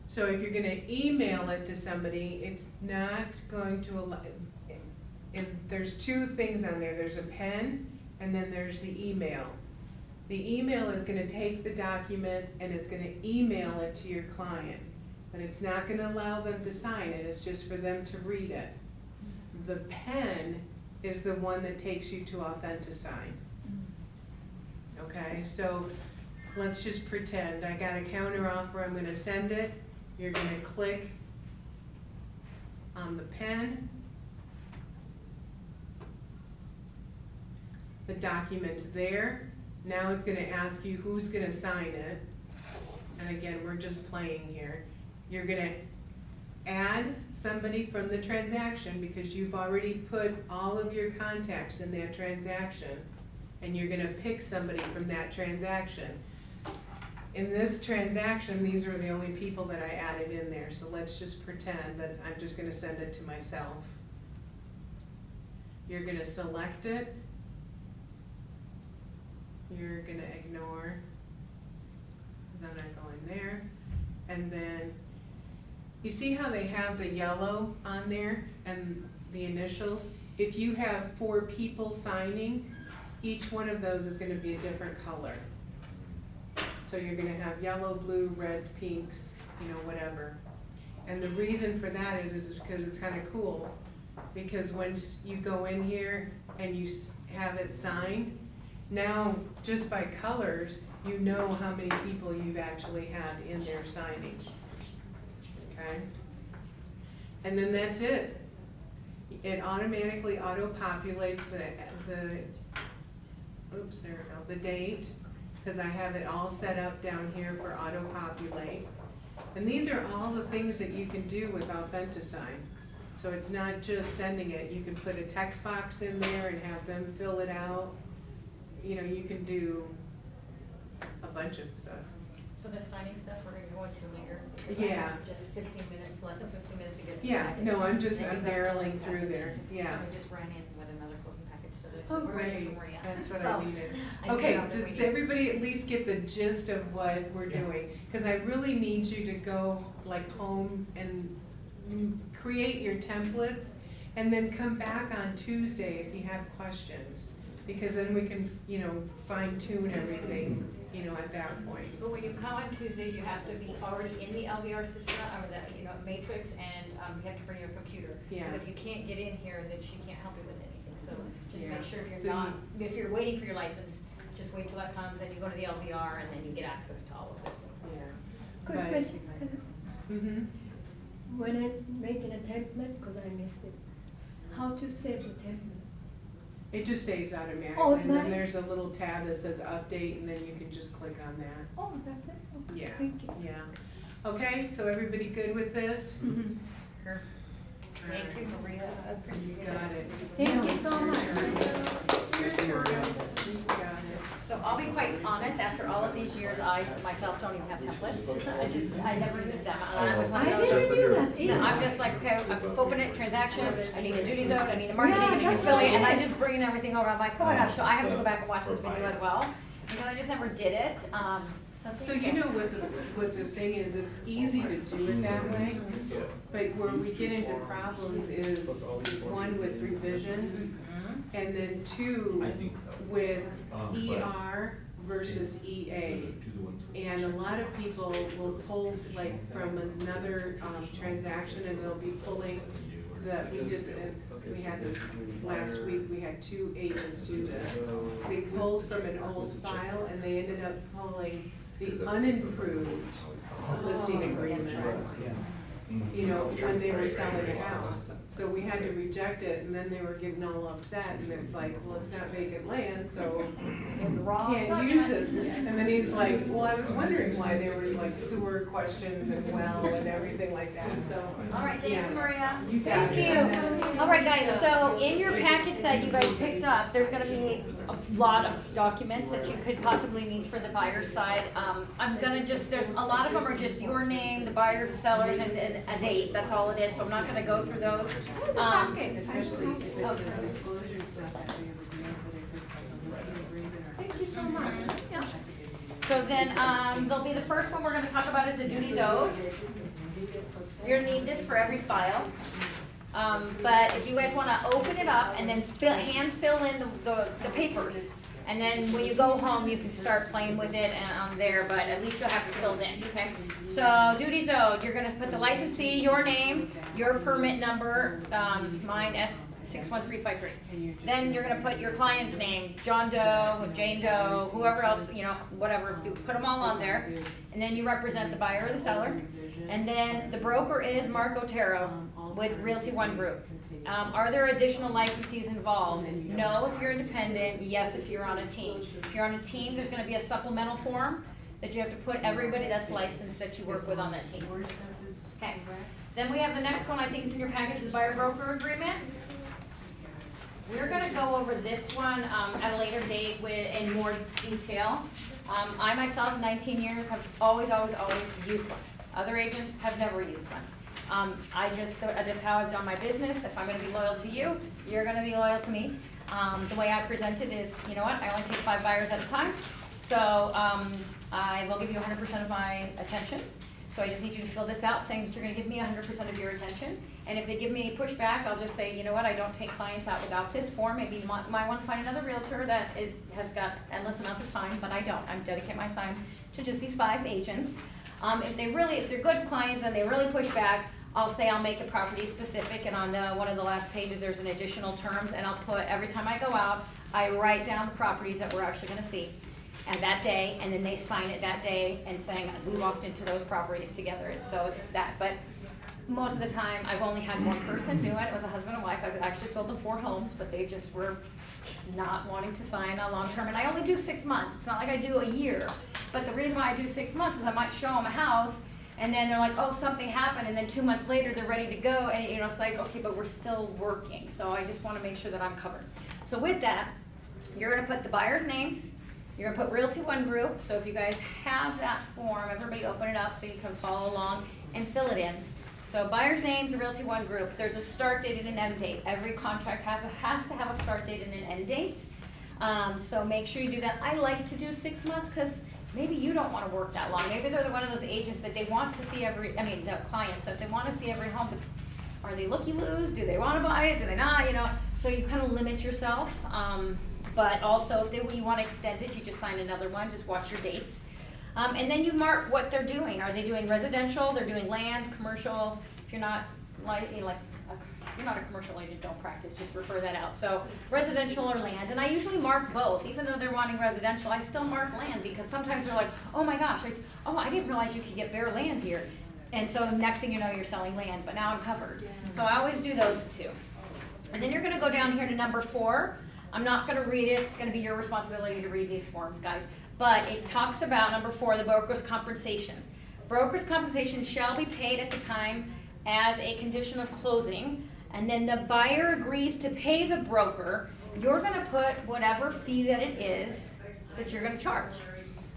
Speaker 1: So if you're gonna email it to somebody, it's not going to allow, and there's two things on there. There's a pen, and then there's the email. The email is gonna take the document and it's gonna email it to your client, but it's not gonna allow them to sign it, it's just for them to read it. The pen is the one that takes you to AuthentiSign. Okay, so let's just pretend I got a counter offer, I'm gonna send it. You're gonna click on the pen. The document's there. Now it's gonna ask you who's gonna sign it. And again, we're just playing here. You're gonna add somebody from the transaction because you've already put all of your contacts in that transaction. And you're gonna pick somebody from that transaction. In this transaction, these are the only people that I added in there, so let's just pretend that I'm just gonna send it to myself. You're gonna select it. You're gonna ignore, because I'm not going there. And then, you see how they have the yellow on there and the initials? If you have 4 people signing, each one of those is gonna be a different color. So you're gonna have yellow, blue, red, pinks, you know, whatever. And the reason for that is because it's kinda cool. Because once you go in here and you have it signed, now, just by colors, you know how many people you've actually had in there signing. Okay? And then that's it. It automatically auto-populates oops, there we go, the date, because I have it all set up down here for auto-populate. And these are all the things that you can do with AuthentiSign. So it's not just sending it, you can put a text box in there and have them fill it out. You know, you can do a bunch of stuff.
Speaker 3: So the signing stuff, we're gonna go into later. Because I
Speaker 1: Yeah.
Speaker 3: have just 15 minutes, less than 15 minutes to get to the
Speaker 1: Yeah,
Speaker 3: package.
Speaker 1: no, I'm
Speaker 3: Then you got
Speaker 1: barreling
Speaker 3: closing
Speaker 1: through there,
Speaker 3: packages.
Speaker 1: yeah.
Speaker 3: So we just ran in with another closing package, so this,
Speaker 1: Oh,
Speaker 3: we're ready
Speaker 1: great,
Speaker 3: for Maria.
Speaker 1: that's what
Speaker 3: So,
Speaker 1: I needed.
Speaker 3: I knew
Speaker 1: Okay,
Speaker 3: that was
Speaker 1: does
Speaker 3: waiting.
Speaker 1: everybody at least get the gist of what we're
Speaker 4: Yeah.
Speaker 1: doing? Cause I really need you to go like home and create your templates, and then come back on Tuesday if you have questions. Because then we can, you know, fine tune everything. you know, at that point.
Speaker 3: But when you come on Tuesdays, you have to be already in the LVR system, or the, you know, matrix, and, you have to bring your computer.
Speaker 1: Yeah.
Speaker 3: Because if you can't get in here, then she can't help you with anything, so just
Speaker 1: Yeah.
Speaker 3: make sure if
Speaker 1: So
Speaker 3: you're not, if you're waiting for your license, just wait till that comes, and you go to the LVR, and then you get access to all of this.
Speaker 1: Yeah.
Speaker 8: Quick
Speaker 1: But-
Speaker 8: question,
Speaker 1: Mhm.
Speaker 8: when I'm making a template, cause I missed it, how to save the template?
Speaker 1: It just saves automatically, and
Speaker 8: Automatic?
Speaker 1: then there's a little tab that says update, and then you can just click on that.
Speaker 8: Oh, that's it? Okay,
Speaker 1: Yeah.
Speaker 8: Thank you.
Speaker 1: Yeah. Okay, so everybody good with this?
Speaker 3: Sure. Thank you, Maria, I appreciate it.
Speaker 1: Got it.
Speaker 8: Thank you so much.
Speaker 1: Got it.
Speaker 3: So I'll be quite honest, after all of these years, I myself don't even have templates. I never use them. I was one
Speaker 8: I
Speaker 3: of those.
Speaker 8: didn't do that
Speaker 3: No,
Speaker 8: either.
Speaker 3: I'm just like, okay, I open it, transaction, I need a duty zone, I need a marketing,
Speaker 8: Yeah,
Speaker 3: I need
Speaker 8: that's
Speaker 3: affiliate, and
Speaker 8: what I
Speaker 3: I
Speaker 8: did.
Speaker 3: just bring everything over. I'm like, oh my gosh, so I have to go back and watch this video as well. Because I just never did it.
Speaker 1: So you know what the thing is, it's easy to do it that way, but where we get into problems is, one, with revisions, and then two,
Speaker 5: I think so.
Speaker 1: with
Speaker 5: But
Speaker 1: ER versus EA. And a lot of people will pull like from another, transaction, and they'll be pulling we had this last week, we had 2 agents do this. They pulled from an old file, and they ended up pulling the unimproved listing agreement, you know, when they were selling a house. So we had to reject it, and then they were getting all upset, and it's like, well, it's not vacant land, so can't use this. And then he's like, well, I was wondering why there was like sewer questions and well and everything like that, so.
Speaker 3: All right, thank
Speaker 1: yeah.
Speaker 3: you, Maria.
Speaker 1: You got
Speaker 3: Thank
Speaker 1: it.
Speaker 3: you. All right, guys, so in your packets that you guys picked up, there's gonna be a lot of documents that you could possibly need for the buyer's side. I'm gonna just, there's, a lot of them are just your name, the buyers, the sellers, and a date, that's all it is, so I'm not gonna go through those.
Speaker 1: Especially if it's a disclosure, it's not that big of a deal, but if it's like a listing agreement or.
Speaker 8: Thank you so much.
Speaker 3: Yeah. So then, there'll be the first one we're gonna talk about is the duties owed. You're gonna need this for every file. But if you guys wanna open it up and then hand fill in the papers. And then when you go home, you can start playing with it and on there, but at least you'll have it filled in, okay? So duties owed, you're gonna put the licensee, your name, your permit number, mine S61353. Then you're gonna put your client's name, John Doe, Jane Doe, whoever else, you know, whatever, put them all on there. And then you represent the buyer or the seller. And then the broker is Mark Otero with Realty One Group. Are there additional licensees involved? No, if you're independent, yes, if you're on a team. If you're on a team, there's gonna be a supplemental form that you have to put everybody that's licensed that you work with on that team. Okay, then we have the next one, I think is in your package, the buyer broker agreement. We're gonna go over this one, at a later date in more detail. I myself, 19 years, have always used one. Other agents have never used one. That's how I've done my business. If I'm gonna be loyal to you, you're gonna be loyal to me. The way I present it is, you know what, I only take 5 buyers at a time. So, I will give you 100% of my attention. So I just need you to fill this out saying that you're gonna give me 100% of your attention. And if they give me pushback, I'll just say, you know what, I don't take clients out without this form. Maybe you might wanna find another realtor that has got endless amounts of time, but I don't. I'm dedicate my time to just these 5 agents. If they're good clients and they really push back, I'll say I'll make it property specific, and on one of the last pages, there's an additional terms, and I'll put, every time I go out, I write down the properties that we're actually gonna see. And that day, and then they sign it that day and saying, we walked into those properties together, and so it's that. But most of the time, I've only had one person do it. It was a husband and wife. I've actually sold them 4 homes, but they just were not wanting to sign a long-term. And I only do 6 months. It's not like I do a year. But the reason why I do 6 months is I might show them a house, and then they're like, oh, something happened, and then 2 months later, they're ready to go, and you know, it's like, okay, but we're still working. So I just wanna make sure that I'm covered. So with that, you're gonna put the buyer's names, you're gonna put Realty One Group, so if you guys have that form, everybody open it up so you can follow along and fill it in. So buyer's names, Realty One Group, there's a start date and an end date. Every contract has to have a start date and an end date. So make sure you do that. I like to do 6 months because maybe you don't wanna work that long. Maybe they're one of those agents that they want to see the clients that they wanna see every home. But are they looky-loos? Do they wanna buy it? Do they not? You know, so you kinda limit yourself. But also, if you want to extend it, you just sign another one, just watch your dates. And then you mark what they're doing. Are they doing residential, they're doing land, commercial? If you're not if you're not a commercial agent, don't practice, just refer that out. So residential or land, and I usually mark both. Even though they're wanting residential, I still mark land, because sometimes they're like, oh my gosh, I didn't realize you could get bare land here. And so next thing you know, you're selling land, but now I'm covered. So I always do those two. And then you're gonna go down here to number 4. I'm not gonna read it, it's gonna be your responsibility to read these forms, guys. But it talks about number 4, the broker's compensation. Broker's compensation shall be paid at the time as a condition of closing, and then the buyer agrees to pay the broker. You're gonna put whatever fee that it is that you're gonna charge.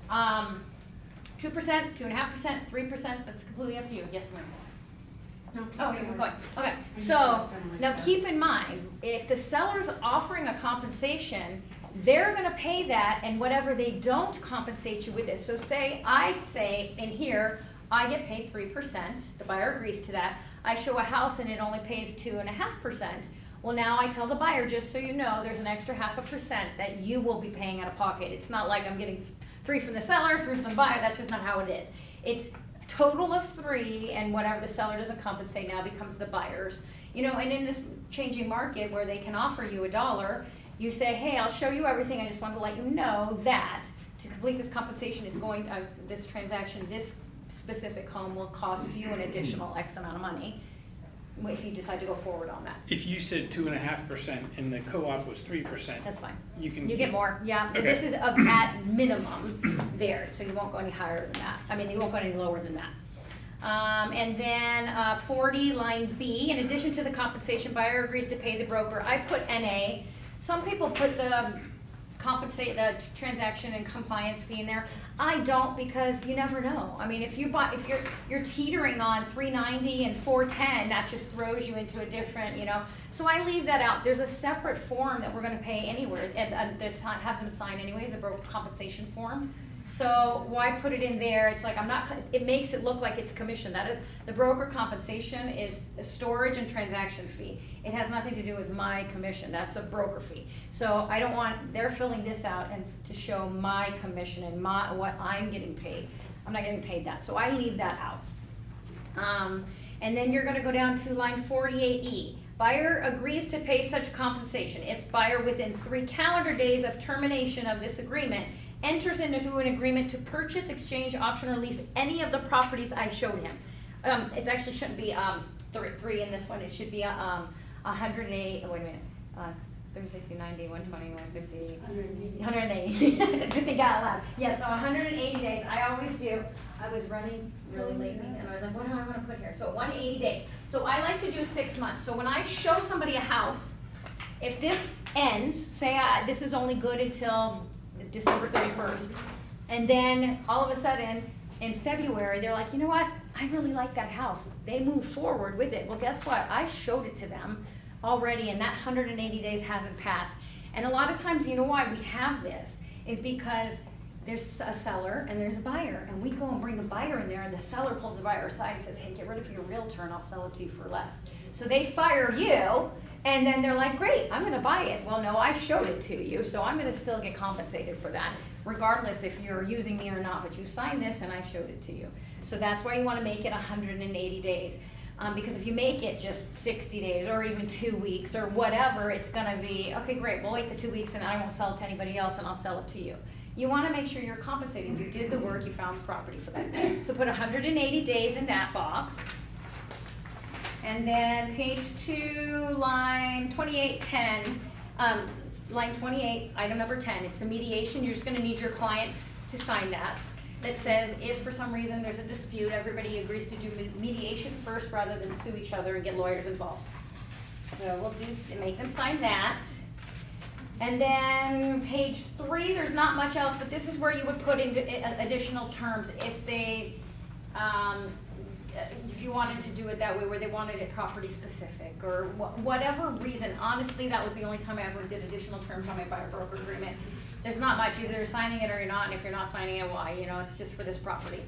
Speaker 3: 2%, 2.5%, 3%, that's completely up to you. Yes, ma'am. Oh, yeah, we're going. Okay, so now keep in mind, if the seller's offering a compensation, they're gonna pay that, and whatever they don't compensate you with this. So I say in here, I get paid 3%, the buyer agrees to that. I show a house and it only pays 2.5%. Well, now I tell the buyer, just so you know, there's an extra 0.5% that you will be paying out of pocket. It's not like I'm getting 3 from the seller, 3 from the buyer, that's just not how it is. It's total of 3, and whatever the seller doesn't compensate now becomes the buyer's. You know, and in this changing market where they can offer you $1, you say, hey, I'll show you everything, I just wanted to let you know that to complete this compensation is going, this transaction, this specific home will cost you an additional X amount of money if you decide to go forward on that.
Speaker 7: If you said 2.5% and the co-op was 3%.
Speaker 3: That's fine.
Speaker 7: You
Speaker 3: get more, yeah.
Speaker 7: Okay.
Speaker 3: This is at minimum there, so you won't go any higher than that. I mean, you won't go any lower than that. And then 40, line B, in addition to the compensation, buyer agrees to pay the broker. I put NA. Some people put the transaction and compliance fee in there. I don't, because you never know. I mean, if you're teetering on $390 and $410, that just throws you into a different, you know. So I leave that out. There's a separate form that we're going to pay anywhere, and have them sign anyways, a broker compensation form. So why put it in there? It's like it makes it look like it's commission. That is, the broker compensation is a storage and transaction fee. It has nothing to do with my commission. That's a broker fee. So I don't want, they're filling this out and to show my commission and what I'm getting paid. I'm not getting paid that. So I leave that out. And then you're gonna go down to line 48E. Buyer agrees to pay such compensation if buyer within 3 calendar days of termination of this agreement enters into an agreement to purchase, exchange, option, or lease any of the properties I showed him. It actually shouldn't be 3 in this one. It should be 108. Oh, wait a minute. 30, 60, 90, 120, 150, 180. I think out loud. Yeah, so 180 days. I always do. I was running really lately, and I was like, what do I want to put here? So 180 days. So I like to do 6 months. So when I show somebody a house, if this ends, say this is only good until December 31st, and then all of a sudden in February they're like, you know what, I really like that house, they move forward with it. Well, guess what, I showed it to them already, and that 180 days hasn't passed. And a lot of times, you know why we have this is because there's a seller and there's a buyer, and we go and bring the buyer in there, and the seller pulls the buyer aside and says, hey, get rid of your realtor and I'll sell it to you for less. So they fire you, and then they're like, great, I'm gonna buy it. Well, no, I showed it to you, so I'm gonna still get compensated for that, regardless if you're using me or not, but you signed this and I showed it to you. So that's why you wanna make it 180 days. Because if you make it just 60 days or even 2 weeks or whatever, it's gonna be, okay, great, we'll wait the 2 weeks and I won't sell it to anybody else and I'll sell it to you. You wanna make sure you're compensated. You did the work, you found the property for that. So put 180 days in that box. And then page 2, line 2810, line 28, item number 10, it's the mediation. You're just gonna need your client to sign that. That says if for some reason there's a dispute, everybody agrees to do mediation first rather than sue each other and get lawyers involved. So we'll make them sign that. And then page 3, there's not much else, but this is where you would put in additional terms if they, if you wanted to do it that way, where they wanted it property specific or whatever reason. Honestly, that was the only time I ever did additional terms on my buyer broker agreement. There's not much, either you're signing it or you're not, and if you're not signing it, why? You know, it's just for this property.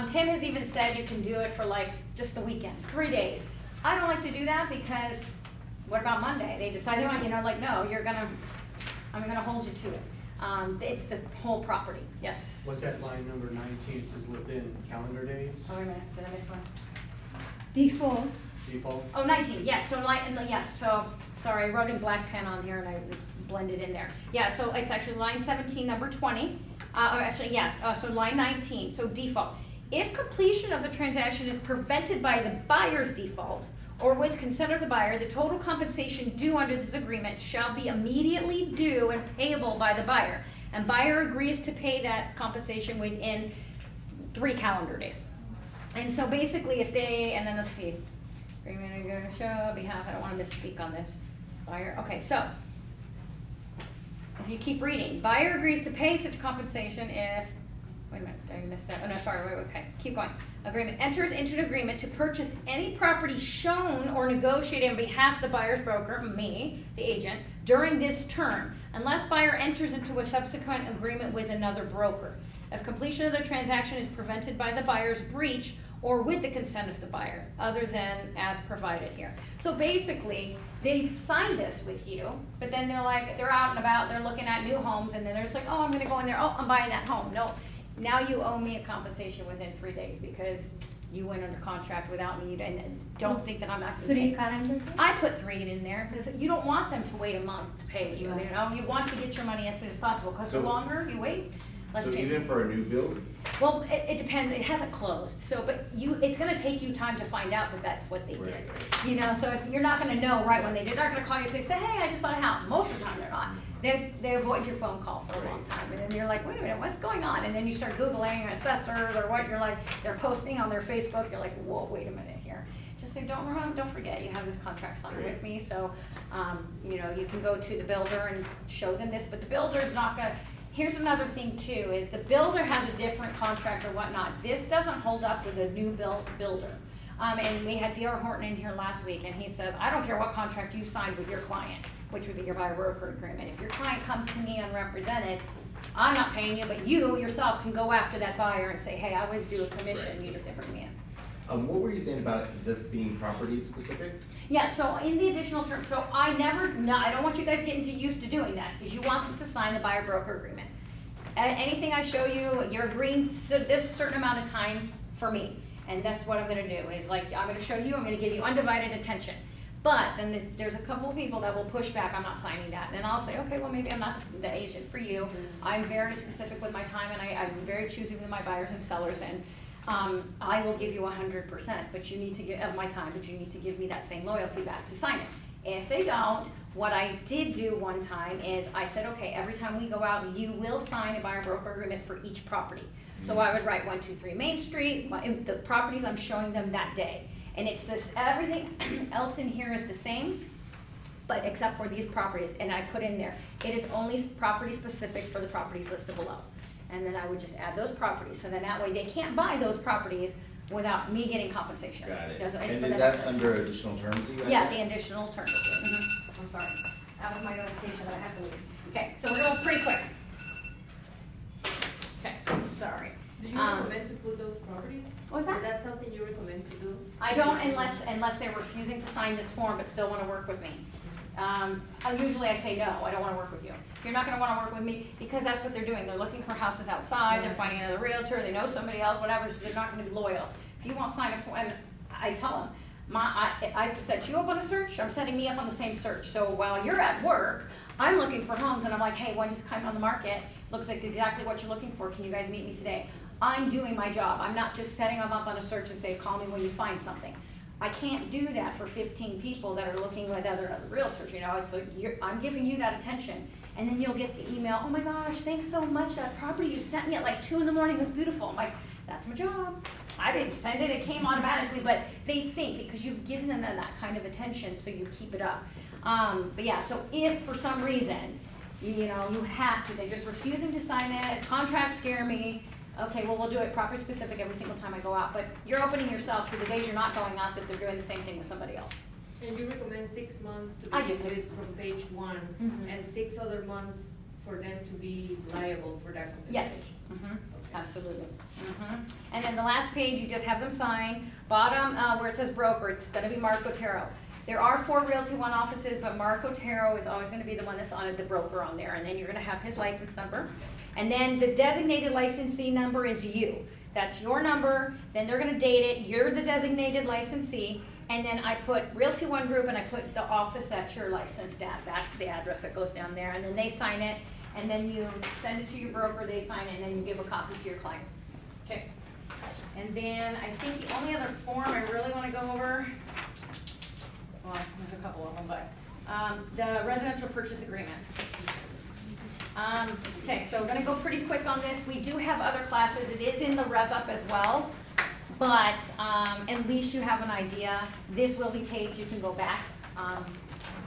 Speaker 3: Tim has even said you can do it for like just the weekend, 3 days. I don't like to do that because what about Monday? They decide they want, you know, like, no, you're gonna I'm gonna hold you to it. It's the whole property, yes.
Speaker 4: What's that line number 19, says within calendar days,
Speaker 3: Oh, wait a minute, did I miss one?
Speaker 8: Default,
Speaker 4: default?
Speaker 3: Oh, 19, yes, so so, sorry, I wrote in black pen on here and I blended in there. Yeah, so it's actually line 17, number 20, or actually, yes, so line 19, so default. If completion of the transaction is prevented by the buyer's default, or with consent of the buyer, the total compensation due under this agreement shall be immediately due and payable by the buyer. And buyer agrees to pay that compensation within 3 calendar days. And so basically if they, and then let's see, agreement is going to show on behalf, I don't want to misspeak on this, buyer, okay, so, if you keep reading, buyer agrees to pay such compensation if, wait a minute, did I miss that? Oh, no, sorry, wait, okay, keep going. Agreement, enters into an agreement to purchase any property shown or negotiated on behalf of the buyer's broker, me, the agent, during this term, unless buyer enters into a subsequent agreement with another broker. If completion of the transaction is prevented by the buyer's breach or with the consent of the buyer, other than as provided here. So basically, they've signed this with you, but then they're out and about, they're looking at new homes, and then they're just like, oh, I'm gonna go in there, oh, I'm buying that home. No, now you owe me a compensation within 3 days because you went under contract without me, and don't think that I'm not gonna
Speaker 8: 3
Speaker 3: pay.
Speaker 8: calendar days?
Speaker 3: I put 3 in there because you don't want them to wait a month to pay you, you know, you want to get your money as soon as possible, because the
Speaker 5: So-
Speaker 3: longer you wait, less
Speaker 5: So
Speaker 3: change.
Speaker 5: even for a new build,
Speaker 3: Well, it depends, it hasn't closed, so, but it's gonna take you time to find out that that's what they did.
Speaker 5: Right.
Speaker 3: You know, so you're not gonna know right when they did, they're not gonna call you and say, hey, I just bought a house, most of the time they're not. They avoid your phone call for a long time, and then you're like, wait a minute, what's going on? And then you start Googling assessors or what, you're like, they're posting on their Facebook, you're like, whoa, wait a minute here. Just say, don't forget, you have this contract signed with me, so, you know, you can go to the builder and show them this, but the builder's not gonna. Here's another thing too, is the builder has a different contract or whatnot. This doesn't hold up with a new builder. And we had D.R. Horton in here last week, and he says, I don't care what contract you signed with your client, which would be your buyer broker agreement. If your client comes to me unrepresented, I'm not paying you, but you yourself can go after that buyer and say, hey, I always do a commission, you just didn't bring me in.
Speaker 5: what were you saying about this being property specific?
Speaker 3: Yeah, so in the additional term, so I don't want you guys getting used to doing that, because you want them to sign the buyer broker agreement. Anything I show you, you're agreeing to this certain amount of time for me, and that's what I'm gonna do, is like, I'm gonna show you, I'm gonna give you undivided attention. But then there's a couple of people that will push back, I'm not signing that, and then I'll say, okay, well, maybe I'm not the agent for you. I'm very specific with my time, and I'm very choosy with my buyers and sellers, and I will give you 100%, but you need to give of my time, but you need to give me that same loyalty back to sign it. If they don't, what I did do one time is I said, okay, every time we go out, you will sign a buyer broker agreement for each property. So I would write 123 Main Street, the properties I'm showing them that day. And it's this, everything else in here is the same, but except for these properties, and I put in there, it is only property specific for the properties listed below. And then I would just add those properties, so then that way they can't buy those properties without me getting compensation.
Speaker 5: Got it.
Speaker 3: It's
Speaker 5: And
Speaker 3: for
Speaker 5: is
Speaker 3: the
Speaker 5: that
Speaker 3: next
Speaker 5: under
Speaker 3: expense.
Speaker 5: additional terms you guys?
Speaker 3: Yeah, the additional terms. I'm sorry, that was my notification that I have to leave. Okay, so we're going pretty quick. Okay, sorry.
Speaker 2: Do you
Speaker 3: Um,
Speaker 2: recommend to put those properties?
Speaker 3: What's
Speaker 2: Is
Speaker 3: that?
Speaker 2: that something you recommend to do?
Speaker 3: I don't unless they're refusing to sign this form but still wanna work with me. Usually I say, no, I don't wanna work with you. If you're not gonna wanna work with me, because that's what they're doing, they're looking for houses outside, they're finding another realtor, they know somebody else, whatever, so they're not gonna be loyal. If you won't sign a form, and I tell them, I set you up on a search, I'm setting me up on the same search, so while you're at work, I'm looking for homes, and I'm like, hey, one just came on the market, looks like exactly what you're looking for, can you guys meet me today? I'm doing my job, I'm not just setting them up on a search and say, call me when you find something. I can't do that for 15 people that are looking with other realtors, you know, it's like, I'm giving you that attention, and then you'll get the email, oh my gosh, thanks so much, that property you sent me at like 2 in the morning was beautiful. I'm like, that's my job. I didn't send it, it came automatically, but they think, because you've given them that kind of attention, so you keep it up. But yeah, so if for some reason, you know, you have to, they're just refusing to sign it, contracts scare me, okay, well, we'll do it property specific every single time I go out, but you're opening yourself to the days you're not going out that they're doing the same thing with somebody else.
Speaker 2: And you recommend 6 months to
Speaker 3: I
Speaker 2: be
Speaker 3: do 6
Speaker 2: with from page 1,
Speaker 3: Mhm.
Speaker 2: and 6 other months for them to be liable for that compensation?
Speaker 3: Yes, absolutely. And then the last page, you just have them sign, bottom, where it says broker, it's gonna be Mark Otero. There are 4 Realty One offices, but Mark Otero is always gonna be the one that's on it, the broker on there, and then you're gonna have his license number. And then the designated licensee number is you. That's your number, then they're gonna date it, you're the designated licensee, and then I put Realty One Group and I put the office that you're licensed at. That's the address that goes down there, and then they sign it, and then you send it to your broker, they sign it, and then you give a copy to your clients. Okay. And then I think the only other form I really wanna go over, well, there's a couple of them, but, the residential purchase agreement. Okay, so we're gonna go pretty quick on this. We do have other classes. It is in the Rev Up as well. But, at least you have an idea. This will be taped. You can go back,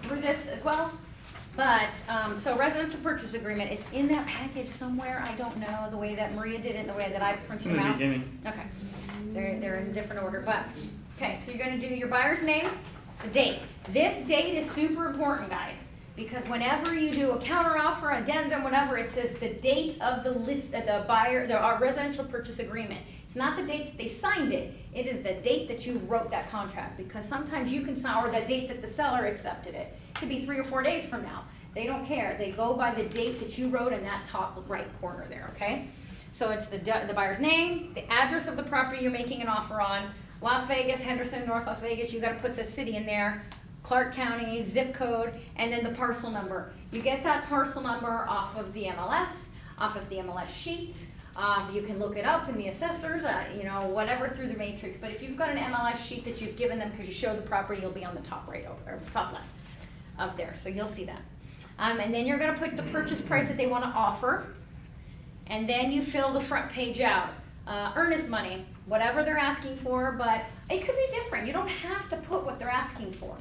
Speaker 3: through this as well. But, so residential purchase agreement, it's in that package somewhere. I don't know the way that Maria did it, the way that I
Speaker 7: It's
Speaker 3: printed
Speaker 7: in
Speaker 3: them
Speaker 7: the
Speaker 3: out.
Speaker 7: beginning.
Speaker 3: Okay, they're in a different order, but, okay, so you're gonna do your buyer's name, the date. This date is super important, guys, because whenever you do a counteroffer, addendum, whatever, it says the date of the list, the buyer, the residential purchase agreement. It's not the date that they signed it, it is the date that you wrote that contract, because sometimes you can sign, or the date that the seller accepted it. It could be 3 or 4 days from now. They don't care, they go by the date that you wrote in that top right corner there, okay? So it's the buyer's name, the address of the property you're making an offer on, Las Vegas, Henderson, North Las Vegas, you gotta put the city in there, Clark County, zip code, and then the parcel number. You get that parcel number off of the MLS, off of the MLS sheet. You can look it up in the assessors, you know, whatever through the matrix. But if you've got an MLS sheet that you've given them because you show the property, it'll be on the top right or top left of there. So you'll see that. And then you're gonna put the purchase price that they wanna offer. And then you fill the front page out. Earnest money, whatever they're asking for, but it could be different. You don't have to put what they're asking for.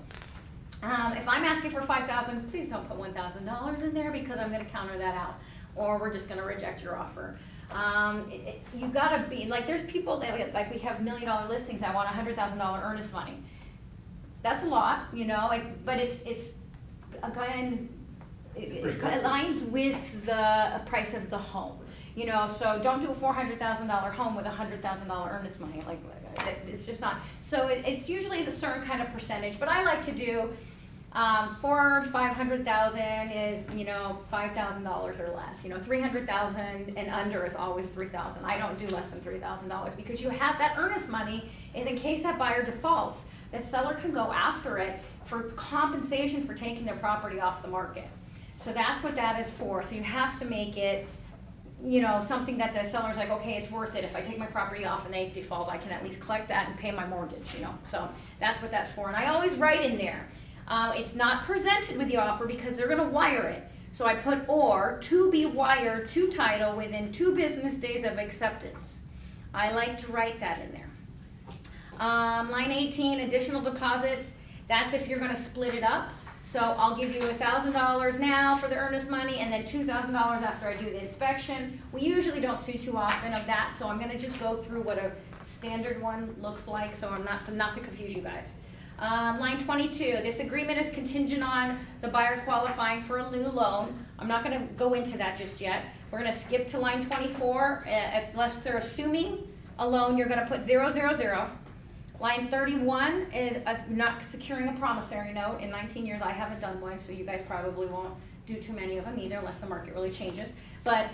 Speaker 3: If I'm asking for $5,000, please don't put $1,000 in there because I'm gonna counter that out, or we're just gonna reject your offer. You gotta be, like there's people that, like we have $1 million listings that want $100,000 earnest money. That's a lot, you know, but it's again, it aligns with the price of the home. You know, so don't do a $400,000 home with $100,000 earnest money, like, it's just not. So it's usually a certain kind of percentage, but I like to do, 500,000 is, you know, $5,000 or less. You know, 300,000 and under is always 3,000. I don't do less than $3,000 because you have that earnest money is in case that buyer defaults, that seller can go after it for compensation for taking their property off the market. So that's what that is for. So you have to make it, you know, something that the seller's like, okay, it's worth it. If I take my property off and they default, I can at least collect that and pay my mortgage, you know. So that's what that's for. And I always write in there, it's not presented with the offer because they're gonna wire it. So I put or, to be wired to title within 2 business days of acceptance. I like to write that in there. Line 18, additional deposits. That's if you're gonna split it up. So I'll give you $1,000 now for the earnest money and then $2,000 after I do the inspection. We usually don't see too often of that, so I'm gonna just go through what a standard one looks like, so I'm not to confuse you guys. Line 22, this agreement is contingent on the buyer qualifying for a new loan. I'm not gonna go into that just yet. We're gonna skip to line 24. Unless they're assuming a loan, you're gonna put 000. Line 31 is not securing a promissory note. In 19 years, I haven't done one, so you guys probably won't do too many of them either unless the market really changes. But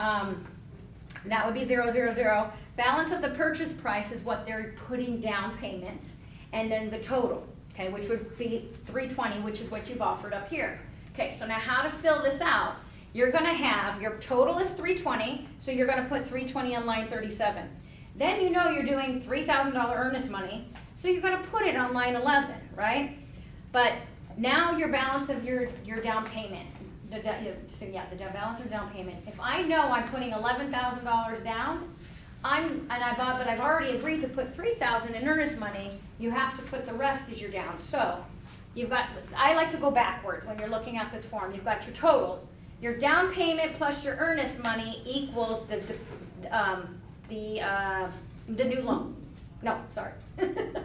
Speaker 3: that would be 000. Balance of the purchase price is what they're putting down payment, and then the total, okay, which would be $320, which is what you've offered up here. Okay, so now how to fill this out? You're gonna have, your total is $320, so you're gonna put $320 on line 37. Then you know you're doing $3,000 earnest money, so you're gonna put it on line 11, right? But now your balance of your down payment, the balance of down payment. If I know I'm putting $11,000 down, but I've already agreed to put $3,000 in earnest money, you have to put the rest as your down. So you've got, I like to go backwards when you're looking at this form. You've got your total, your down payment plus your earnest money equals the new loan. No, sorry,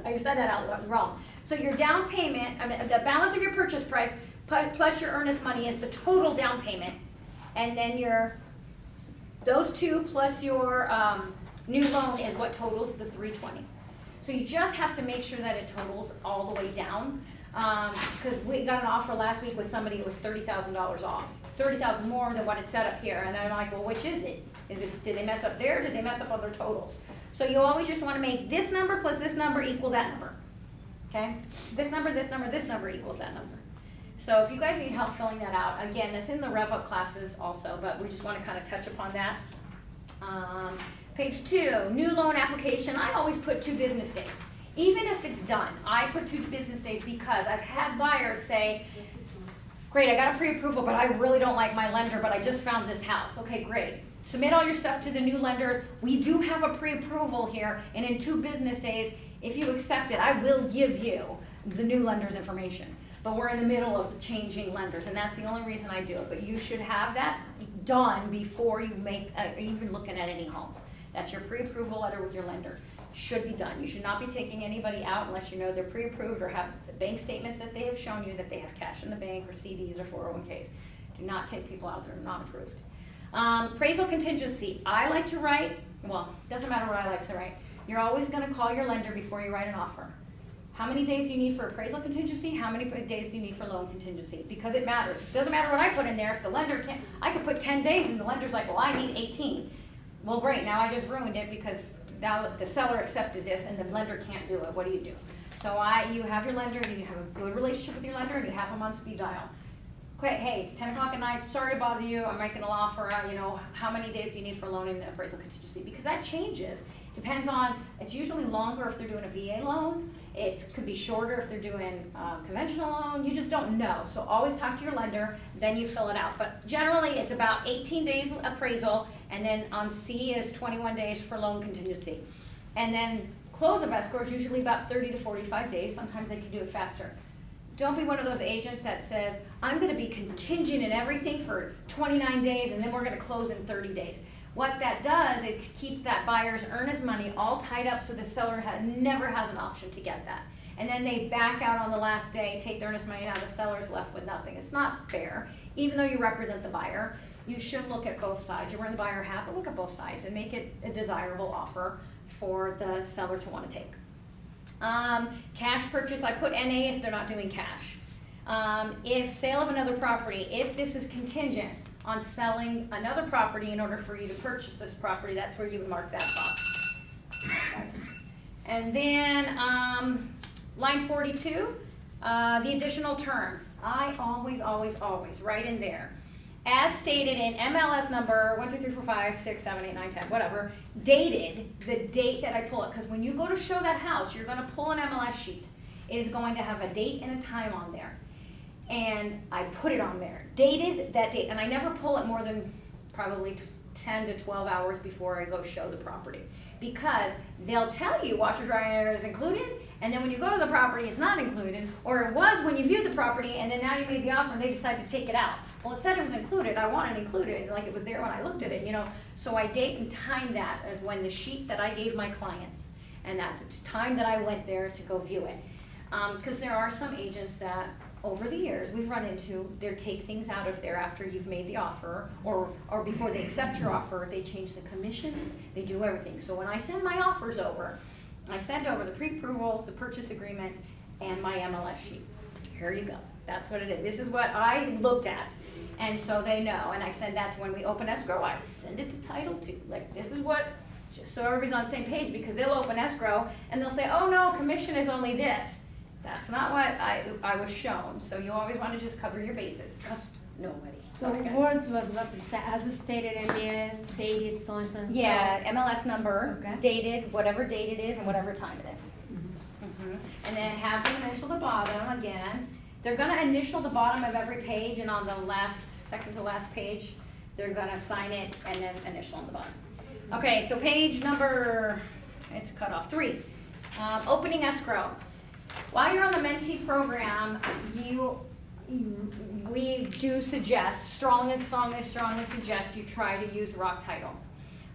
Speaker 3: I said that out wrong. So your down payment, the balance of your purchase price plus your earnest money is the total down payment, and then those two plus your new loan is what totals the $320. So you just have to make sure that it totals all the way down. Cause we got an offer last week with somebody that was $30,000 off, 30,000 more than what it's set up here, and I'm like, well, which is it? Did they mess up there, did they mess up on their totals? So you always just wanna make this number plus this number equal that number, okay? This number equals that number. So if you guys need help filling that out, again, that's in the Rev Up classes also, but we just wanna kinda touch upon that. Page 2, new loan application, I always put 2 business days. Even if it's done, I put 2 business days because I've had buyers say, great, I got a pre-approval, but I really don't like my lender, but I just found this house. Okay, great. Submit all your stuff to the new lender. We do have a pre-approval here, and in 2 business days, if you accept it, I will give you the new lender's information. But we're in the middle of changing lenders, and that's the only reason I do it. But you should have that done before you make, even looking at any homes. That's your pre-approval letter with your lender. Should be done. You should not be taking anybody out unless you know they're pre-approved or have the bank statements that they have shown you that they have cash in the bank or CDs or 401ks. Do not take people out that are not approved. Appraisal contingency. I like to write, well, doesn't matter what I like to write. You're always gonna call your lender before you write an offer. How many days do you need for appraisal contingency? How many days do you need for loan contingency? Because it matters. It doesn't matter what I put in there. If the lender can't, I could put 10 days and the lender's like, well, I need 18. Well, great, now I just ruined it because now the seller accepted this and the lender can't do it. What do you do? So you have your lender, and you have a good relationship with your lender, and you have them on speed dial. Okay, hey, it's 10 o'clock at night, sorry to bother you, I'm making an offer, how many days do you need for loan and appraisal contingency? Because that changes. Depends on, it's usually longer if they're doing a VA loan, it could be shorter if they're doing a conventional loan, you just don't know. So always talk to your lender, then you fill it out. But generally, it's about 18 days appraisal, and then on C is 21 days for loan contingency. And then close of escrow is usually about 30 to 45 days, sometimes they can do it faster. Don't be one of those agents that says, I'm gonna be contingent in everything for 29 days and then we're gonna close in 30 days. What that does, it keeps that buyer's earnest money all tied up so the seller never has an option to get that. And then they back out on the last day, take the earnest money out, the seller's left with nothing. It's not fair. Even though you represent the buyer, you should look at both sides. You're wearing the buyer hat, but look at both sides and make it a desirable offer for the seller to want to take. Cash purchase, I put NA if they're not doing cash. If sale of another property, if this is contingent on selling another property in order for you to purchase this property, that's where you would mark that box. And then line 42, the additional terms. I always write in there, as stated in MLS number 1, 2, 3, 4, 5, 6, 7, 8, 9, 10, whatever, dated, the date that I pull it, because when you go to show that house, you're gonna pull an MLS sheet. It is going to have a date and a time on there. And I put it on there, dated that date, and I never pull it more than probably 10 to 12 hours before I go show the property. Because they'll tell you washer dryer is included, and then when you go to the property, it's not included, or it was when you viewed the property, and then now you made the offer and they decide to take it out. Well, it said it was included, I want it included, like it was there when I looked at it, So I date and time that as when the sheet that I gave my clients, and that the time that I went there to go view it. Because there are some agents that, over the years, we've run into, they take things out of there after you've made the offer, or before they accept your offer, they change the commission, they do everything. So when I send my offers over, I send over the pre-approval, the purchase agreement, and my MLS sheet. Here you go. That's what it is. This is what I looked at. And so they know, and I send that to when we open escrow, I send it to title too. Like, this is what, just so everybody's on the same page, because they'll open escrow, and they'll say, oh no, commission is only this. That's not what I was shown, so you always want to just cover your bases. Trust nobody.
Speaker 9: So
Speaker 3: Sorry, guys.
Speaker 9: words was what they say, as stated, MLS, dated, so and so and so.
Speaker 3: Yeah, MLS number,
Speaker 9: Okay.
Speaker 3: dated, whatever date it is and whatever time it is. And then have them initial the bottom again. They're gonna initial the bottom of every page, and on the second to last page, they're gonna sign it and then initial on the bottom. Okay, so page number, it's cut off, 3. Opening escrow. While you're on the mentee program, we do suggest, strongly suggest you try to use Rock Title.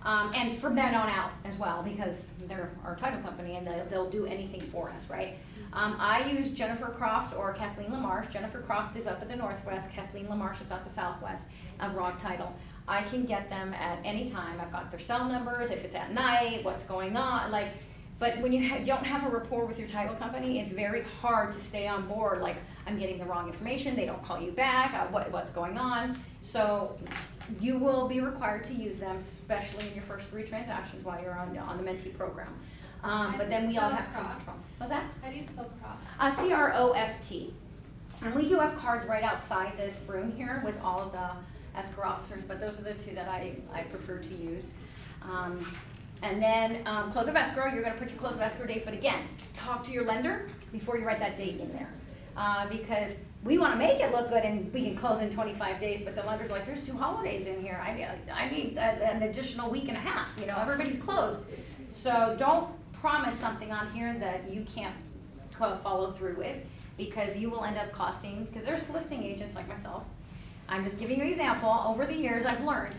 Speaker 3: And from then on out as well, because they're our title company and they'll do anything for us, right? I use Jennifer Croft or Kathleen LaMarche. Jennifer Croft is up at the northwest, Kathleen LaMarche is at the southwest of Rock Title. I can get them at any time. I've got their cell numbers, if it's at night, what's going on, like, But when you don't have a rapport with your title company, it's very hard to stay on board, like, I'm getting the wrong information, they don't call you back, what's going on? So you will be required to use them, especially in your first 3 transactions while you're on the mentee program. But then we all have control. What's that?
Speaker 9: How do you spell Croft?
Speaker 3: CROFT. And we do have cards right outside this room here with all of the escrow officers, but those are the 2 that I prefer to use. And then close of escrow, you're gonna put your close of escrow date, but again, talk to your lender before you write that date in there. Because we wanna make it look good and we can close in 25 days, but the lender's like, there's 2 holidays in here, I need an additional week and a half, you know, everybody's closed. So don't promise something on here that you can't follow through with, because you will end up costing, because there's listing agents like myself, I'm just giving you an example, over the years I've learned,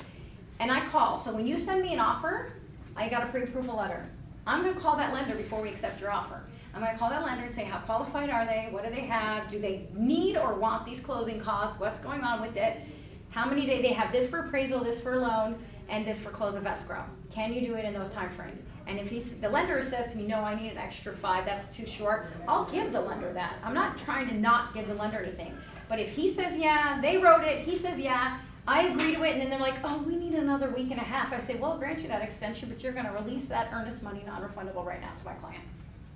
Speaker 3: and I call, so when you send me an offer, I got a pre-approval letter. I'm gonna call that lender before we accept your offer. I'm gonna call that lender and say, how qualified are they? What do they have? Do they need or want these closing costs? What's going on with it? How many days, they have this for appraisal, this for loan, and this for close of escrow. Can you do it in those timeframes? And if the lender says to me, no, I need an extra 5, that's too short, I'll give the lender that. I'm not trying to not give the lender anything. But if he says, yeah, they wrote it, he says, yeah, I agree to it, and then they're like, oh, we need another week and a half. I say, well, I'll grant you that extension, but you're gonna release that earnest money non-refundable right now to my client.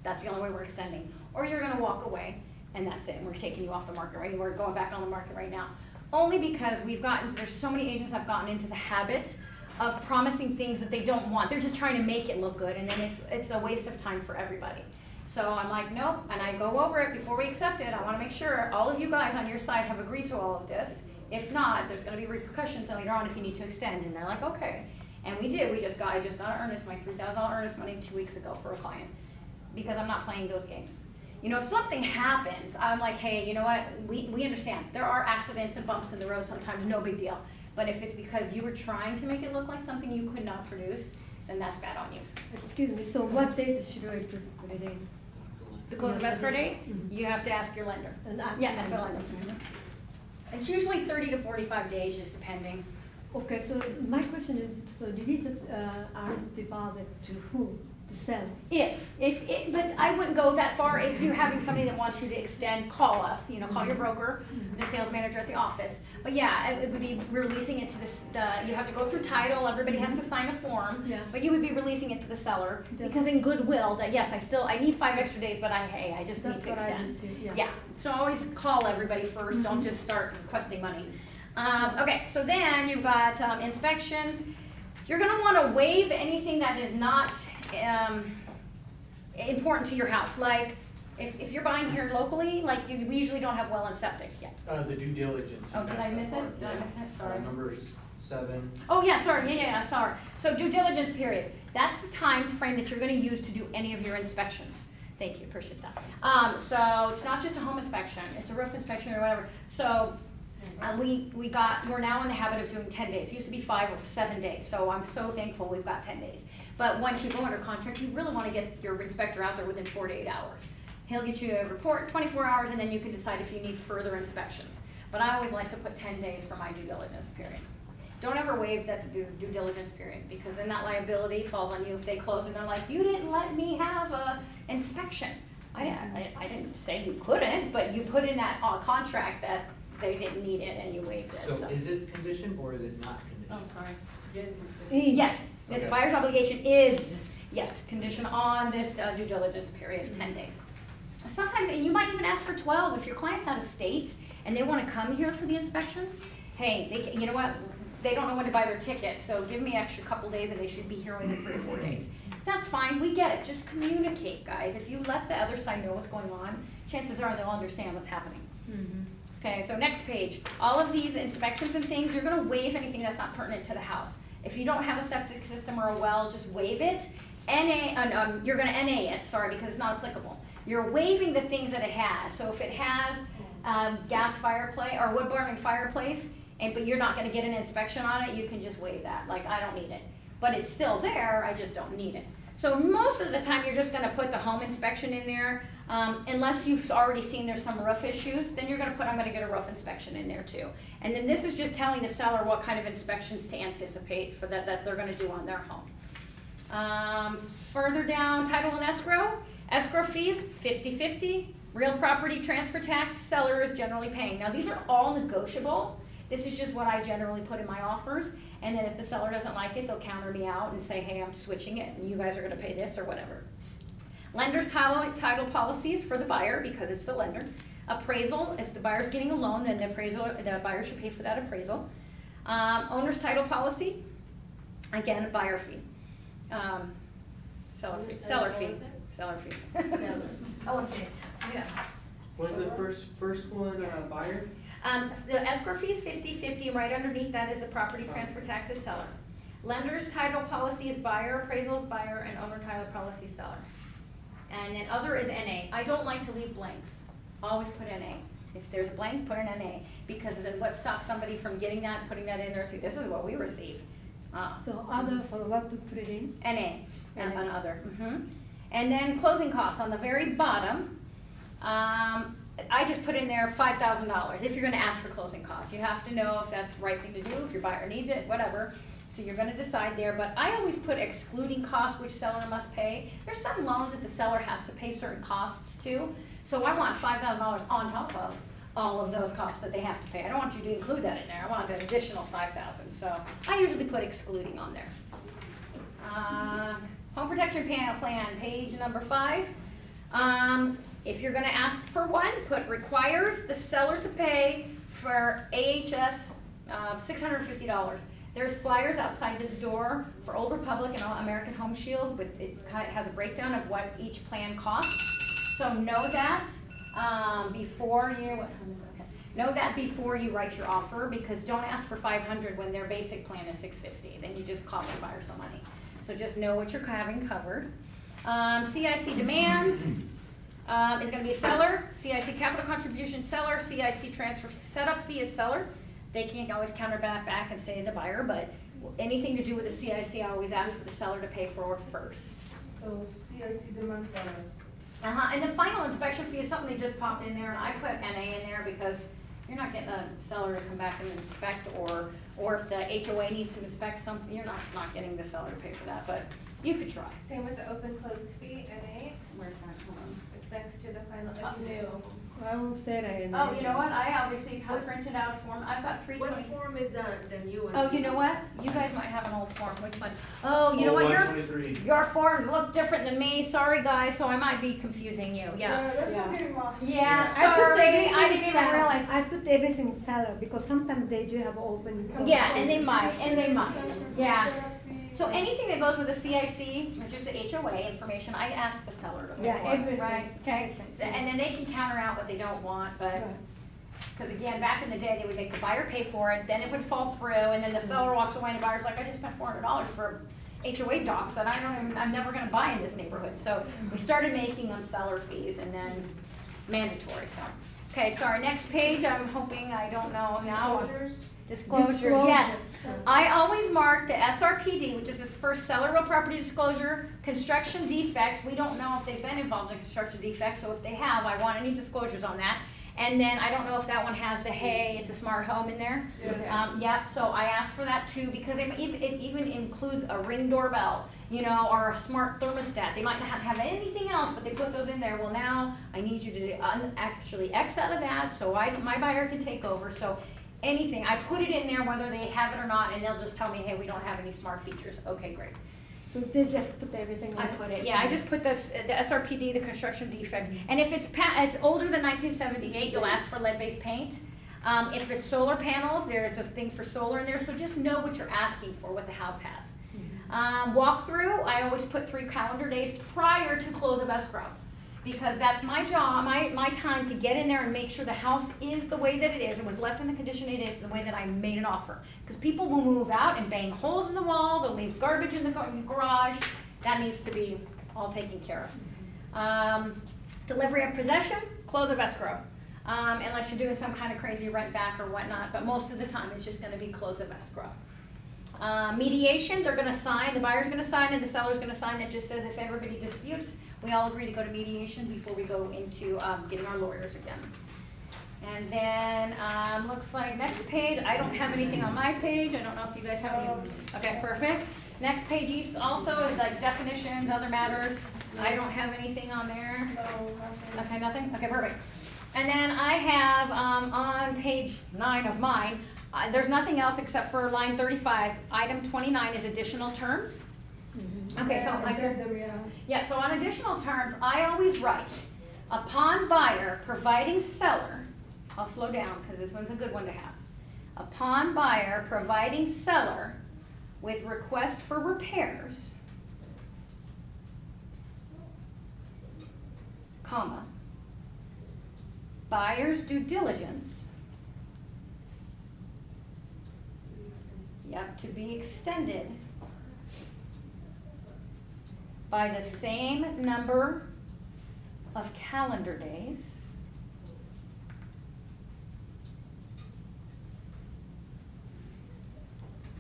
Speaker 3: That's the only way we're extending. Or you're gonna walk away, and that's it, and we're taking you off the market, right? We're going back on the market right now. Only because there's so many agents have gotten into the habit of promising things that they don't want. They're just trying to make it look good, and then it's a waste of time for everybody. So I'm like, nope, and I go over it before we accept it. I wanna make sure all of you guys on your side have agreed to all of this. If not, there's gonna be repercussions later on if you need to extend, and they're like, okay. And we did, I just got an earnest, my $3,000 earnest money 2 weeks ago for a client, because I'm not playing those games. You know, if something happens, I'm like, hey, you know what, we understand. There are accidents and bumps in the road sometimes, no big deal. But if it's because you were trying to make it look like something you could not produce, then that's bad on you.
Speaker 8: Excuse me, so what date should I put it in?
Speaker 3: The close of escrow date, you have to ask your lender.
Speaker 8: And ask
Speaker 3: Yeah,
Speaker 8: the
Speaker 3: that's the
Speaker 8: lender.
Speaker 3: lender. It's usually 30 to 45 days, just depending.
Speaker 8: Okay, so my question is, so this is honest deposit to who? The seller?
Speaker 3: But I wouldn't go that far. If you're having somebody that wants you to extend, call us, call your broker, the sales manager at the office. But yeah, it would be releasing it to you have to go through title, everybody has to sign a form.
Speaker 8: Yeah.
Speaker 3: But you would be releasing it to the seller, because in goodwill, that yes, I need 5 extra days, but I just need to extend.
Speaker 8: That's what I do too, yeah.
Speaker 3: Yeah, so always call everybody first, don't just start requesting money. Okay, so then you've got inspections. You're gonna wanna waive anything that is not important to your house. Like, if you're buying here locally, like we usually don't have well and septic yet.
Speaker 4: The due diligence.
Speaker 3: Oh, did I miss it? Did I miss it? Sorry.
Speaker 4: Number 7.
Speaker 3: Oh, yeah, sorry, yeah, sorry. So due diligence period, that's the time frame that you're gonna use to do any of your inspections. Thank you, appreciate that. So it's not just a home inspection, it's a roof inspection or whatever. So we're now in the habit of doing 10 days. It used to be 5 or 7 days, so I'm so thankful we've got 10 days. But once you go under contract, you really wanna get your inspector out there within 4 to 8 hours. He'll get you a report, 24 hours, and then you can decide if you need further inspections. But I always like to put 10 days for my due diligence period. Don't ever waive that due diligence period, because then that liability falls on you if they close and they're like, you didn't let me have a inspection. I didn't say you couldn't, but you put in that contract that they didn't need it and you waived it.
Speaker 10: So is it conditioned or is it not conditioned?
Speaker 3: Oh, sorry.
Speaker 1: Yes,
Speaker 3: Yes, this
Speaker 10: Okay.
Speaker 3: buyer's obligation is, yes, conditioned on this due diligence period of 10 days. Sometimes, and you might even ask for 12, if your client's out of state and they wanna come here for the inspections, hey, you know what, they don't know when to buy their ticket, so give me extra couple days and they should be here within 3 or 4 days. That's fine, we get it, just communicate, guys. If you let the other side know what's going on, chances are they'll understand what's happening. Okay, so next page, all of these inspections and things, you're gonna waive anything that's not pertinent to the house. If you don't have a septic system or a well, just waive it. You're gonna NA it, sorry, because it's not applicable. You're waiving the things that it has. So if it has gas fireplace or wood burning fireplace, but you're not gonna get an inspection on it, you can just waive that. Like, I don't need it. But it's still there, I just don't need it. So most of the time, you're just gonna put the home inspection in there. Unless you've already seen there's some roof issues, then you're gonna put, I'm gonna get a roof inspection in there too. And then this is just telling the seller what kind of inspections to anticipate for that they're gonna do on their home. Further down, title and escrow fees, 50/50. Real property transfer tax, seller is generally paying. Now, these are all negotiable. This is just what I generally put in my offers. And then if the seller doesn't like it, they'll counter me out and say, hey, I'm switching it, and you guys are gonna pay this or whatever. Lender's title policies for the buyer, because it's the lender. Appraisal, if the buyer's getting a loan, then the buyer should pay for that appraisal. Owner's title policy, again, buyer fee. Seller fee. Seller fee. Seller fee. Yeah.
Speaker 10: Was the first one buyer?
Speaker 3: The escrow fee is 50/50, and right underneath that is the property transfer tax is seller. Lender's title policy is buyer, appraisal is buyer, and owner title policy is seller. And then other is NA. I don't like to leave blanks. Always put NA. If there's a blank, put an NA, because then what stops somebody from getting that, putting that in there, say, this is what we receive.
Speaker 8: So other for what to put it in?
Speaker 3: NA, and on other. And then closing costs on the very bottom. I just put in there $5,000 if you're gonna ask for closing costs. You have to know if that's the right thing to do, if your buyer needs it, whatever. So you're gonna decide there, but I always put excluding costs which seller must pay. There's some loans that the seller has to pay certain costs to. So I want $5,000 on top of all of those costs that they have to pay. I don't want you to include that in there. I want an additional $5,000. So I usually put excluding on there. Home protection plan, page number 5. If you're gonna ask for one, put requires the seller to pay for AHS $650. There's flyers outside this door for Old Republic and American Home Shield, but it has a breakdown of what each plan costs. So know that before you write your offer, because don't ask for $500 when their basic plan is $650. Then you just cost your buyer some money. So just know what you're having covered. CIC demand is going to be seller. CIC capital contribution seller. CIC transfer setup fee is seller. They can't always counter back and say the buyer, but anything to do with the CIC, I always ask for the seller to pay for it first.
Speaker 1: So CIC demand seller.
Speaker 3: And the final inspection fee is something they just popped in there, and I put NA in there because you're not getting a seller to come back and inspect, or if the HOA needs to inspect something, you're not getting the seller to pay for that, but you could try.
Speaker 11: Same with the open close fee, NA.
Speaker 3: Where's that? Hold on.
Speaker 11: It's next to the final, it's new.
Speaker 8: I won't say that.
Speaker 3: Oh, you know what? I obviously have printed out a form. I've got 320.
Speaker 2: What form is the new one?
Speaker 3: Oh, you know what? You guys might have an old form. Which one? Oh, you know what? Your forms look different than me. Sorry, guys. So I might be confusing you. Yeah. Yeah. Sorry. I didn't even realize.
Speaker 8: I put everything seller because sometimes they do have open.
Speaker 3: Yeah, and they might. Yeah. So anything that goes with the CIC, it's just the HOA information, I ask the seller to pay for it,
Speaker 8: everything.
Speaker 3: right? Okay, so, and then they can counter out what they don't want, but, because again, back in the day, they would make the buyer pay for it, then it would fall through, and then the seller walks away and the buyer's like, I just spent $400 for HOA docs that I'm never gonna buy in this neighborhood. So we started making them seller fees and then mandatory, so. Okay, sorry, next page, I'm hoping, I don't know now. Disclosures, yes. I always mark the SRPD, which is this first seller real property disclosure, construction defect. We don't know if they've been involved in construction defect, so if they have, I want any disclosures on that. And then I don't know if that one has the hey, it's a smart home in there. Yep, so I asked for that too, because it even includes a Ring doorbell, you know, or a smart thermostat. They might not have anything else, but they put those in there. Well, now I need you to actually X out of that so my buyer can take over. So anything, I put it in there whether they have it or not, and they'll just tell me, hey, we don't have any smart features. Okay, great.
Speaker 8: So they just put everything.
Speaker 3: I put it, yeah, I just put this, the SRPD, the construction defect. And if it's older than 1978, you'll ask for lead-based paint. If it's solar panels, there's this thing for solar in there, so just know what you're asking for, what the house has. Walkthrough, I always put 3 calendar days prior to close of escrow, because that's my job, my time to get in there and make sure the house is the way that it is, and was left in the condition it is, the way that I made an offer. Because people will move out and bang holes in the wall, they'll leave garbage in the garage. That needs to be all taken care of. Delivery of possession, close of escrow. Unless you're doing some kind of crazy rent back or whatnot, but most of the time it's just gonna be close of escrow. Mediation, they're gonna sign, the buyer's gonna sign and the seller's gonna sign. That just says if everybody disputes, we all agree to go to mediation before we go into getting our lawyers again. And then, looks like next page, I don't have anything on my page. I don't know if you guys have any. Okay, perfect. Next page also is like definitions, other matters. I don't have anything on there. Okay, nothing? Okay, perfect. And then I have, on page 9 of mine, there's nothing else except for line 35. Item 29 is additional terms. Okay, so yeah, so on additional terms, I always write, upon buyer providing seller, I'll slow down because this one's a good one to have. Upon buyer providing seller with request for repairs, comma, buyer's due diligence, yep, to be extended by the same number of calendar days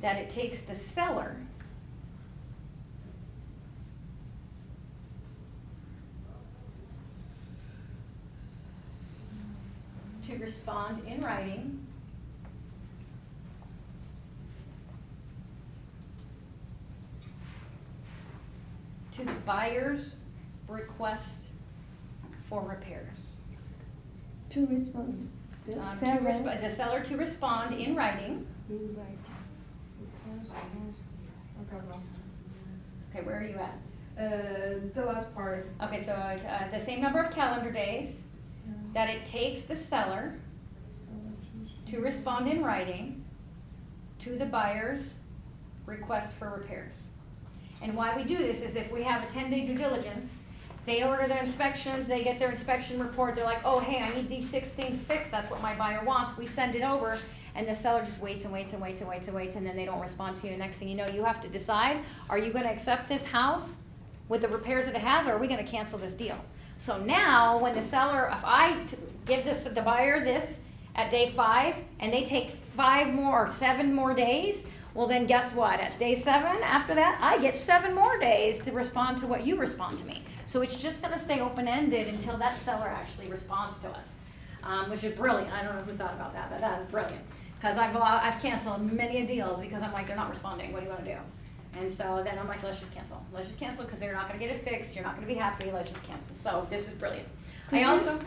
Speaker 3: that it takes the seller to respond in writing to the buyer's request for repairs.
Speaker 8: To respond, the
Speaker 3: The
Speaker 8: seller.
Speaker 3: seller to respond in writing.
Speaker 8: In writing.
Speaker 3: Okay, where are you at?
Speaker 11: The last part.
Speaker 3: Okay, so the same number of calendar days that it takes the seller to respond in writing to the buyer's request for repairs. And why we do this is if we have a 10-day due diligence, they order their inspections, they get their inspection report, they're like, oh, hey, I need these 6 things fixed, that's what my buyer wants, we send it over, and the seller just waits and waits and waits and waits and waits, and then they don't respond to you. Next thing you know, you have to decide, are you gonna accept this house with the repairs that it has, or are we gonna cancel this deal? So now, when the seller, if I give the buyer this at day 5, and they take 5 more or 7 more days, well then guess what? At day 7, after that, I get 7 more days to respond to what you respond to me. So it's just gonna stay open-ended until that seller actually responds to us, which is brilliant. I don't know who thought about that, but that is brilliant. Because I've canceled many deals because I'm like, they're not responding, what do you wanna do? And so then I'm like, let's just cancel because they're not gonna get it fixed, you're not gonna be happy, let's just cancel. So this is brilliant. Go ahead.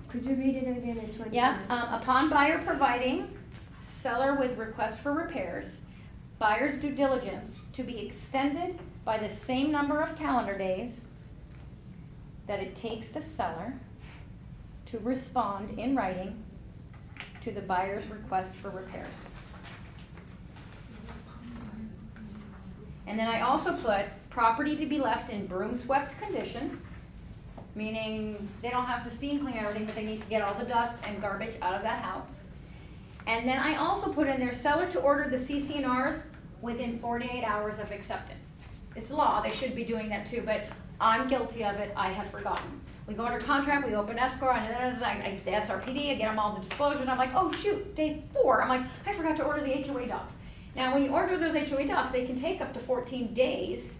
Speaker 8: Could you read it again in 20
Speaker 3: Yeah,
Speaker 8: minutes?
Speaker 3: upon buyer providing seller with request for repairs, buyer's due diligence to be extended by the same number of calendar days that it takes the seller to respond in writing to the buyer's request for repairs. And then I also put property to be left in broom swept condition, meaning they don't have to steam clean everything, but they need to get all the dust and garbage out of that house. And then I also put in there seller to order the CC&Rs within 48 hours of acceptance. It's law, they should be doing that too, but I'm guilty of it, I have forgotten. We go under contract, we open escrow, and then the SRPD, I get them all the disclosure, and I'm like, oh shoot, day 4, I'm like, I forgot to order the HOA docs. Now, when you order those HOA docs, they can take up to 14 days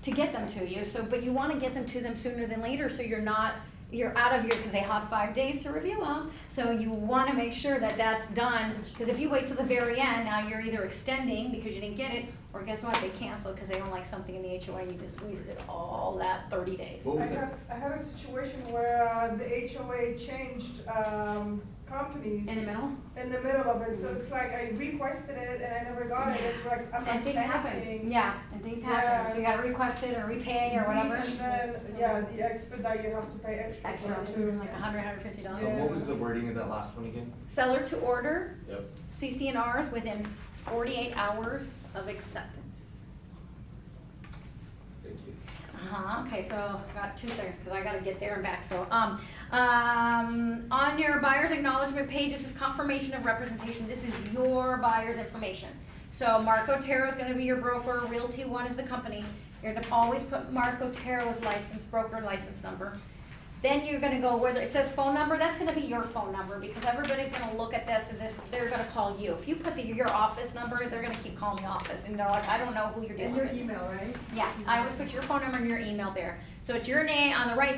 Speaker 3: to get them to you, so, but you wanna get them to them sooner than later, so you're out of your, because they have 5 days to review them, so you wanna make sure that that's done, because if you wait till the very end, now you're either extending because you didn't get it, or guess what, they cancel because they don't like something in the HOA, you just wasted all that 30 days.
Speaker 5: What was it?
Speaker 11: I had a situation where the HOA changed companies
Speaker 3: In the middle?
Speaker 11: in the middle of it, so it's like I requested it and I never got it, it's like I'm
Speaker 3: And
Speaker 11: like
Speaker 3: things happen,
Speaker 11: panicking.
Speaker 3: yeah, and things happen, so you gotta request it or repay or whatever.
Speaker 11: And then, yeah, the expedite, you have to pay extra.
Speaker 3: Extra,
Speaker 11: for it,
Speaker 3: like $100, $150.
Speaker 11: Yeah.
Speaker 5: What was the wording of that last one again?
Speaker 3: Seller to order
Speaker 5: Yep.
Speaker 3: CC&Rs within 48 hours of acceptance.
Speaker 5: Thank you.
Speaker 3: Okay, so I got 2 things, because I gotta get there and back, so, on your buyer's acknowledgement page, this is confirmation of representation, this is your buyer's information. So Mark Otero is gonna be your broker, Realty One is the company, you're gonna always put Mark Otero's license, broker license number. Then you're gonna go where it says phone number, that's gonna be your phone number, because everybody's gonna look at this and they're gonna call you. If you put your office number, they're gonna keep calling the office, and they're like, I don't know who you're dealing
Speaker 1: And
Speaker 3: with.
Speaker 1: your email, right?
Speaker 3: Yeah, I always put your phone number and your email there. So it's your name, on the right